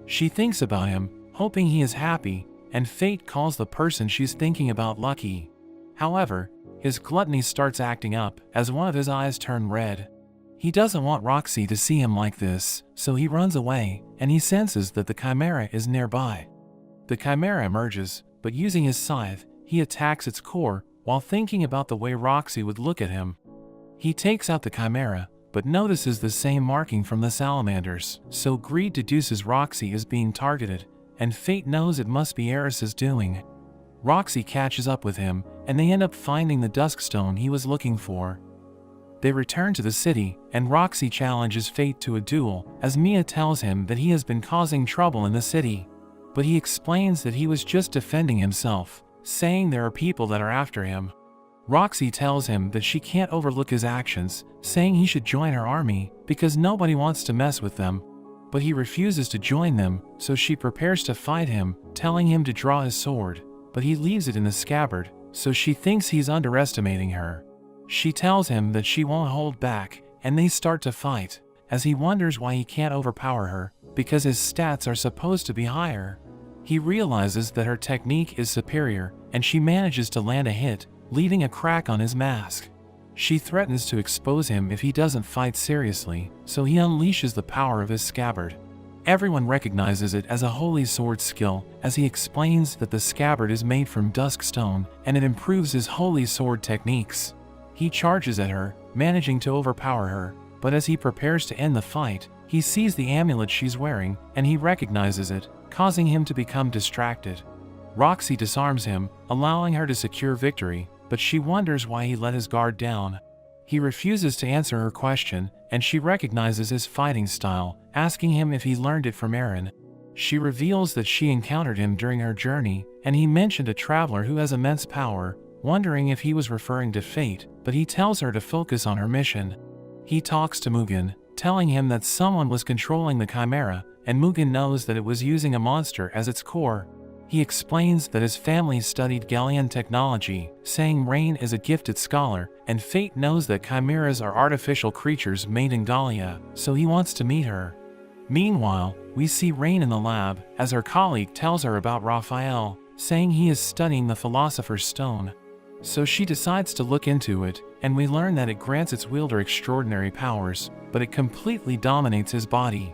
She thinks about him, hoping he is happy, and Fate calls the person she's thinking about Lucky. However, his gluttony starts acting up as one of his eyes turn red. He doesn't want Roxy to see him like this, so he runs away, and he senses that the chimera is nearby. The chimera emerges, but using his scythe, he attacks its core while thinking about the way Roxy would look at him. He takes out the chimera, but notices the same marking from the salamanders, so Greed deduces Roxy is being targeted, and Fate knows it must be Eris's doing. Roxy catches up with him, and they end up finding the Duskstone he was looking for. They return to the city, and Roxy challenges Fate to a duel, as Mia tells him that he has been causing trouble in the city. But he explains that he was just defending himself, saying there are people that are after him. Roxy tells him that she can't overlook his actions, saying he should join her army, because nobody wants to mess with them. but he refuses to join them, so she prepares to fight him, telling him to draw his sword, but he leaves it in the scabbard, so she thinks he's underestimating her. She tells him that she won't hold back, and they start to fight, as he wonders why he can't overpower her, because his stats are supposed to be higher. He realizes that her technique is superior, and she manages to land a hit, leaving a crack on his mask. She threatens to expose him if he doesn't fight seriously, so he unleashes the power of his scabbard. Everyone recognizes it as a holy sword skill, as he explains that the scabbard is made from dusk stone, and it improves his holy sword techniques. He charges at her, managing to overpower her, but as he prepares to end the fight, he sees the amulet she's wearing, and he recognizes it, causing him to become distracted. Roxy disarms him, allowing her to secure victory, but she wonders why he let his guard down. He refuses to answer her question, and she recognizes his fighting style, asking him if he learned it from Aaron. She reveals that she encountered him during her journey, and he mentioned a traveler who has immense power, wondering if he was referring to fate, but he tells her to focus on her mission. He talks to Mugen, telling him that someone was controlling the Chimera, and Mugen knows that it was using a monster as its core. He explains that his family studied Gallian technology, saying Rain is a gifted scholar, and Fate knows that chimeras are artificial creatures made in Gallia, so he wants to meet her. Meanwhile, we see Rain in the lab, as her colleague tells her about Raphael, saying he is studying the Philosopher's Stone. So she decides to look into it, and we learn that it grants its wielder extraordinary powers, but it completely dominates his body.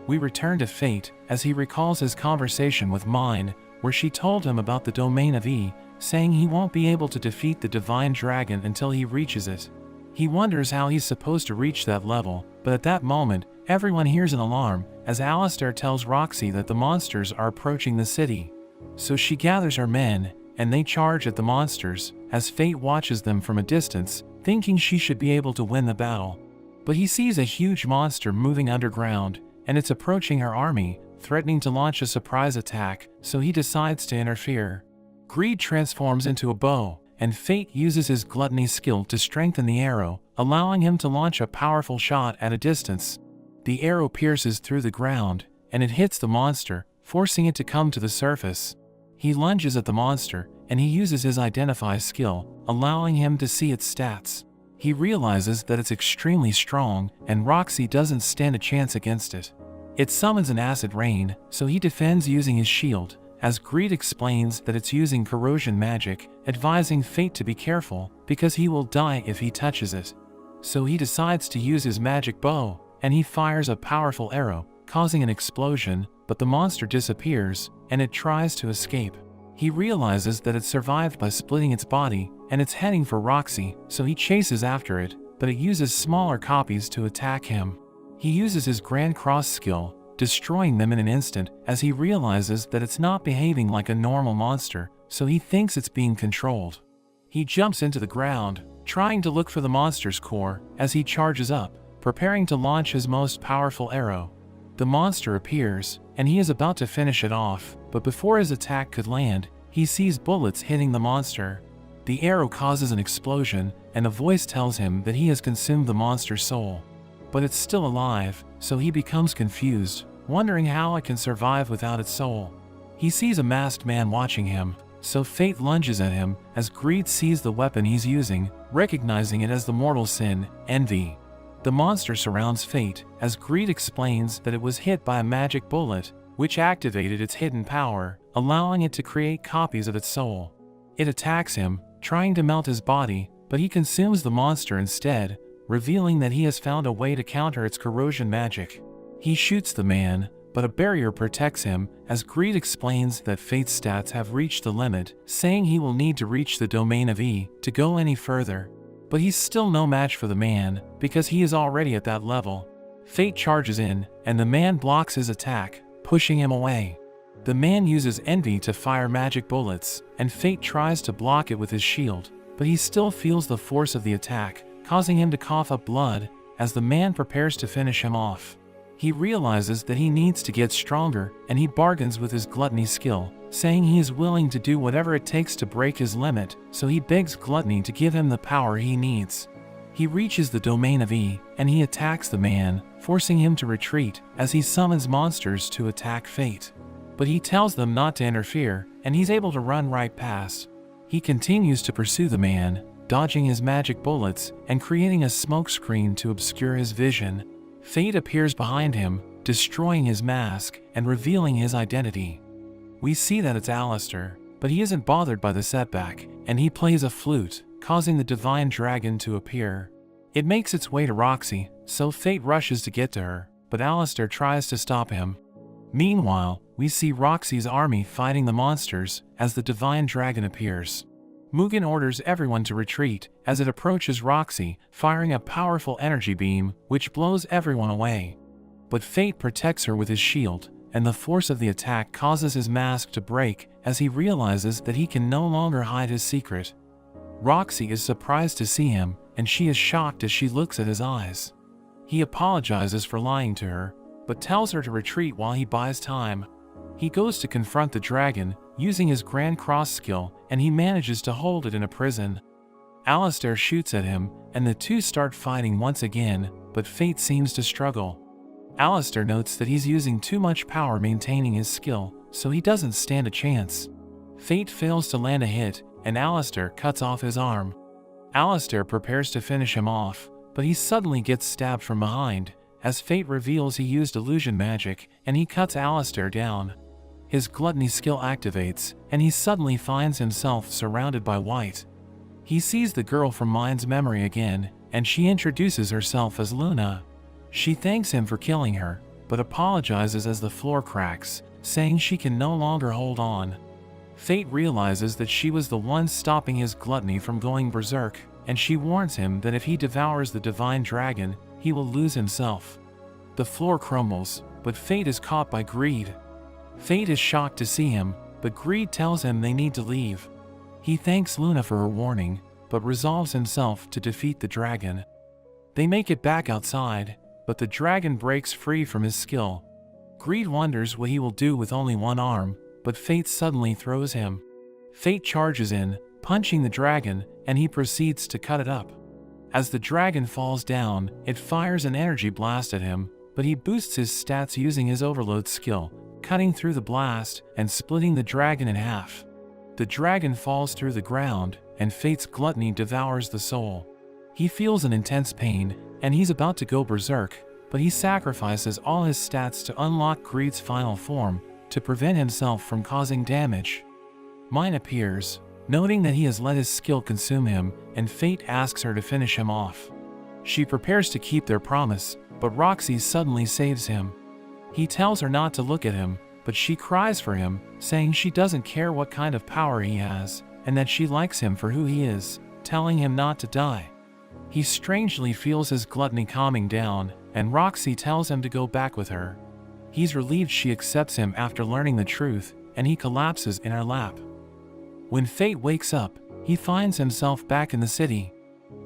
We return to Fate, as he recalls his conversation with Mine, where she told him about the domain of E, saying he won't be able to defeat the divine dragon until he reaches it. He wonders how he's supposed to reach that level, but at that moment, everyone hears an alarm, as Alistair tells Roxy that the monsters are approaching the city. So she gathers her men, and they charge at the monsters, as Fate watches them from a distance, thinking she should be able to win the battle. But he sees a huge monster moving underground, and it's approaching her army, threatening to launch a surprise attack, so he decides to interfere. Greed transforms into a bow, and Fate uses his Gluttony skill to strengthen the arrow, allowing him to launch a powerful shot at a distance. The arrow pierces through the ground, and it hits the monster, forcing it to come to the surface. He lunges at the monster, and he uses his Identify skill, allowing him to see its stats. He realizes that it's extremely strong, and Roxy doesn't stand a chance against it. It summons an acid rain, so he defends using his shield, as Greed explains that it's using corrosion magic, advising Fate to be careful, because he will die if he touches it. So he decides to use his magic bow, and he fires a powerful arrow, causing an explosion, but the monster disappears, and it tries to escape. He realizes that it survived by splitting its body, and it's heading for Roxy, so he chases after it, but it uses smaller copies to attack him. He uses his Grand Cross skill, destroying them in an instant, as he realizes that it's not behaving like a normal monster, so he thinks it's being controlled. He jumps into the ground, trying to look for the monster's core, as he charges up, preparing to launch his most powerful arrow. The monster appears, and he is about to finish it off, but before his attack could land, he sees bullets hitting the monster. The arrow causes an explosion, and a voice tells him that he has consumed the monster's soul. But it's still alive, so he becomes confused, wondering how it can survive without its soul. He sees a masked man watching him, so Fate lunges at him, as Greed sees the weapon he's using, recognizing it as the mortal sin, envy. The monster surrounds Fate, as Greed explains that it was hit by a magic bullet, which activated its hidden power, allowing it to create copies of its soul. It attacks him, trying to melt his body, but he consumes the monster instead, revealing that he has found a way to counter its corrosion magic. He shoots the man, but a barrier protects him, as Greed explains that Fate's stats have reached the limit, saying he will need to reach the domain of E to go any further. But he's still no match for the man, because he is already at that level. Fate charges in, and the man blocks his attack, pushing him away. The man uses envy to fire magic bullets, and Fate tries to block it with his shield, but he still feels the force of the attack, causing him to cough up blood, as the man prepares to finish him off. He realizes that he needs to get stronger, and he bargains with his Gluttony skill, saying he is willing to do whatever it takes to break his limit, so he begs Gluttony to give him the power he needs. He reaches the domain of E, and he attacks the man, forcing him to retreat as he summons monsters to attack Fate. But he tells them not to interfere, and he's able to run right past. He continues to pursue the man, dodging his magic bullets and creating a smokescreen to obscure his vision. Fate appears behind him, destroying his mask and revealing his identity. We see that it's Alistair, but he isn't bothered by the setback, and he plays a flute, causing the divine dragon to appear. It makes its way to Roxy, so Fate rushes to get to her, but Alistair tries to stop him. Meanwhile, we see Roxy's army fighting the monsters as the divine dragon appears. Mugen orders everyone to retreat as it approaches Roxy, firing a powerful energy beam which blows everyone away. But Fate protects her with his shield, and the force of the attack causes his mask to break as he realizes that he can no longer hide his secret. Roxy is surprised to see him, and she is shocked as she looks at his eyes. He apologizes for lying to her, but tells her to retreat while he buys time. He goes to confront the dragon, using his Grand Cross skill, and he manages to hold it in a prison. Alistair shoots at him, and the two start fighting once again, but Fate seems to struggle. Alistair notes that he's using too much power maintaining his skill, so he doesn't stand a chance. Fate fails to land a hit, and Alistair cuts off his arm. Alistair prepares to finish him off, but he suddenly gets stabbed from behind, as Fate reveals he used illusion magic, and he cuts Alistair down. His Gluttony skill activates, and he suddenly finds himself surrounded by white. He sees the girl from Mind's memory again, and she introduces herself as Luna. She thanks him for killing her, but apologizes as the floor cracks, saying she can no longer hold on. Fate realizes that she was the one stopping his gluttony from going berserk, and she warns him that if he devours the divine dragon, he will lose himself. The floor crumbles, but Fate is caught by Greed. Fate is shocked to see him, but Greed tells him they need to leave. He thanks Luna for her warning, but resolves himself to defeat the dragon. They make it back outside, but the dragon breaks free from his skill. Greed wonders what he will do with only one arm, but Fate suddenly throws him. Fate charges in, punching the dragon, and he proceeds to cut it up. As the dragon falls down, it fires an energy blast at him, but he boosts his stats using his overload skill, cutting through the blast and splitting the dragon in half. The dragon falls through the ground, and Fate's gluttony devours the soul. He feels an intense pain, and he's about to go berserk, but he sacrifices all his stats to unlock Greed's final form, to prevent himself from causing damage. Mind appears, noting that he has let his skill consume him, and Fate asks her to finish him off. She prepares to keep their promise, but Roxy suddenly saves him. He tells her not to look at him, but she cries for him, saying she doesn't care what kind of power he has, and that she likes him for who he is, telling him not to die. He strangely feels his gluttony calming down, and Roxy tells him to go back with her. He's relieved she accepts him after learning the truth, and he collapses in her lap. When Fate wakes up, he finds himself back in the city.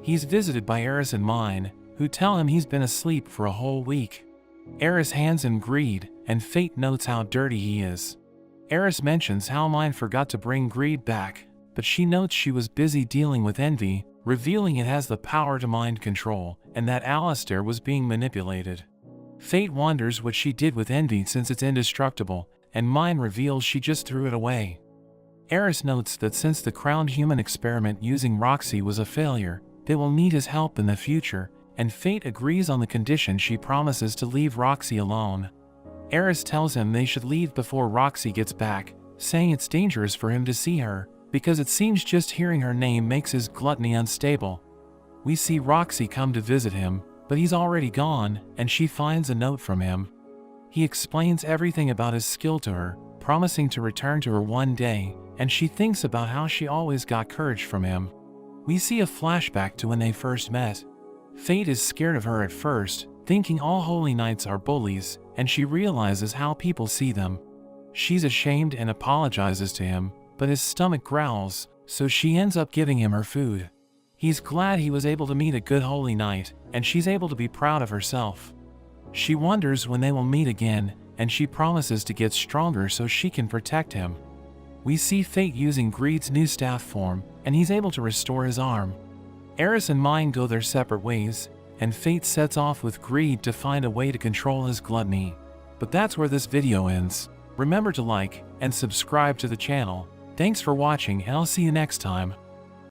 He's visited by Eris and Mine, who tell him he's been asleep for a whole week. Eris hands him Greed, and Fate notes how dirty he is. Eris mentions how Mine forgot to bring Greed back, but she notes she was busy dealing with envy, revealing it has the power to mind control, and that Alistair was being manipulated. Fate wonders what she did with envy since it's indestructible, and Mine reveals she just threw it away. Eris notes that since the crowned human experiment using Roxy was a failure, they will need his help in the future, and Fate agrees on the condition she promises to leave Roxy alone. Eris tells him they should leave before Roxy gets back, saying it's dangerous for him to see her, because it seems just hearing her name makes his gluttony unstable. We see Roxy come to visit him, but he's already gone, and she finds a note from him. He explains everything about his skill to her, promising to return to her one day, and she thinks about how she always got courage from him. We see a flashback to when they first met. Fate is scared of her at first, thinking all holy knights are bullies, and she realizes how people see them. She's ashamed and apologizes to him, but his stomach growls, so she ends up giving him her food. He's glad he was able to meet a good holy knight, and she's able to be proud of herself. She wonders when they will meet again, and she promises to get stronger so she can protect him. We see Fate using Greed's new staff form, and he's able to restore his arm. Eris and Mine go their separate ways, and fate sets off with greed to find a way to control his gluttony. But that's where this video ends. Remember to like and subscribe to the channel. Thanks for watching, and I'll see you next time.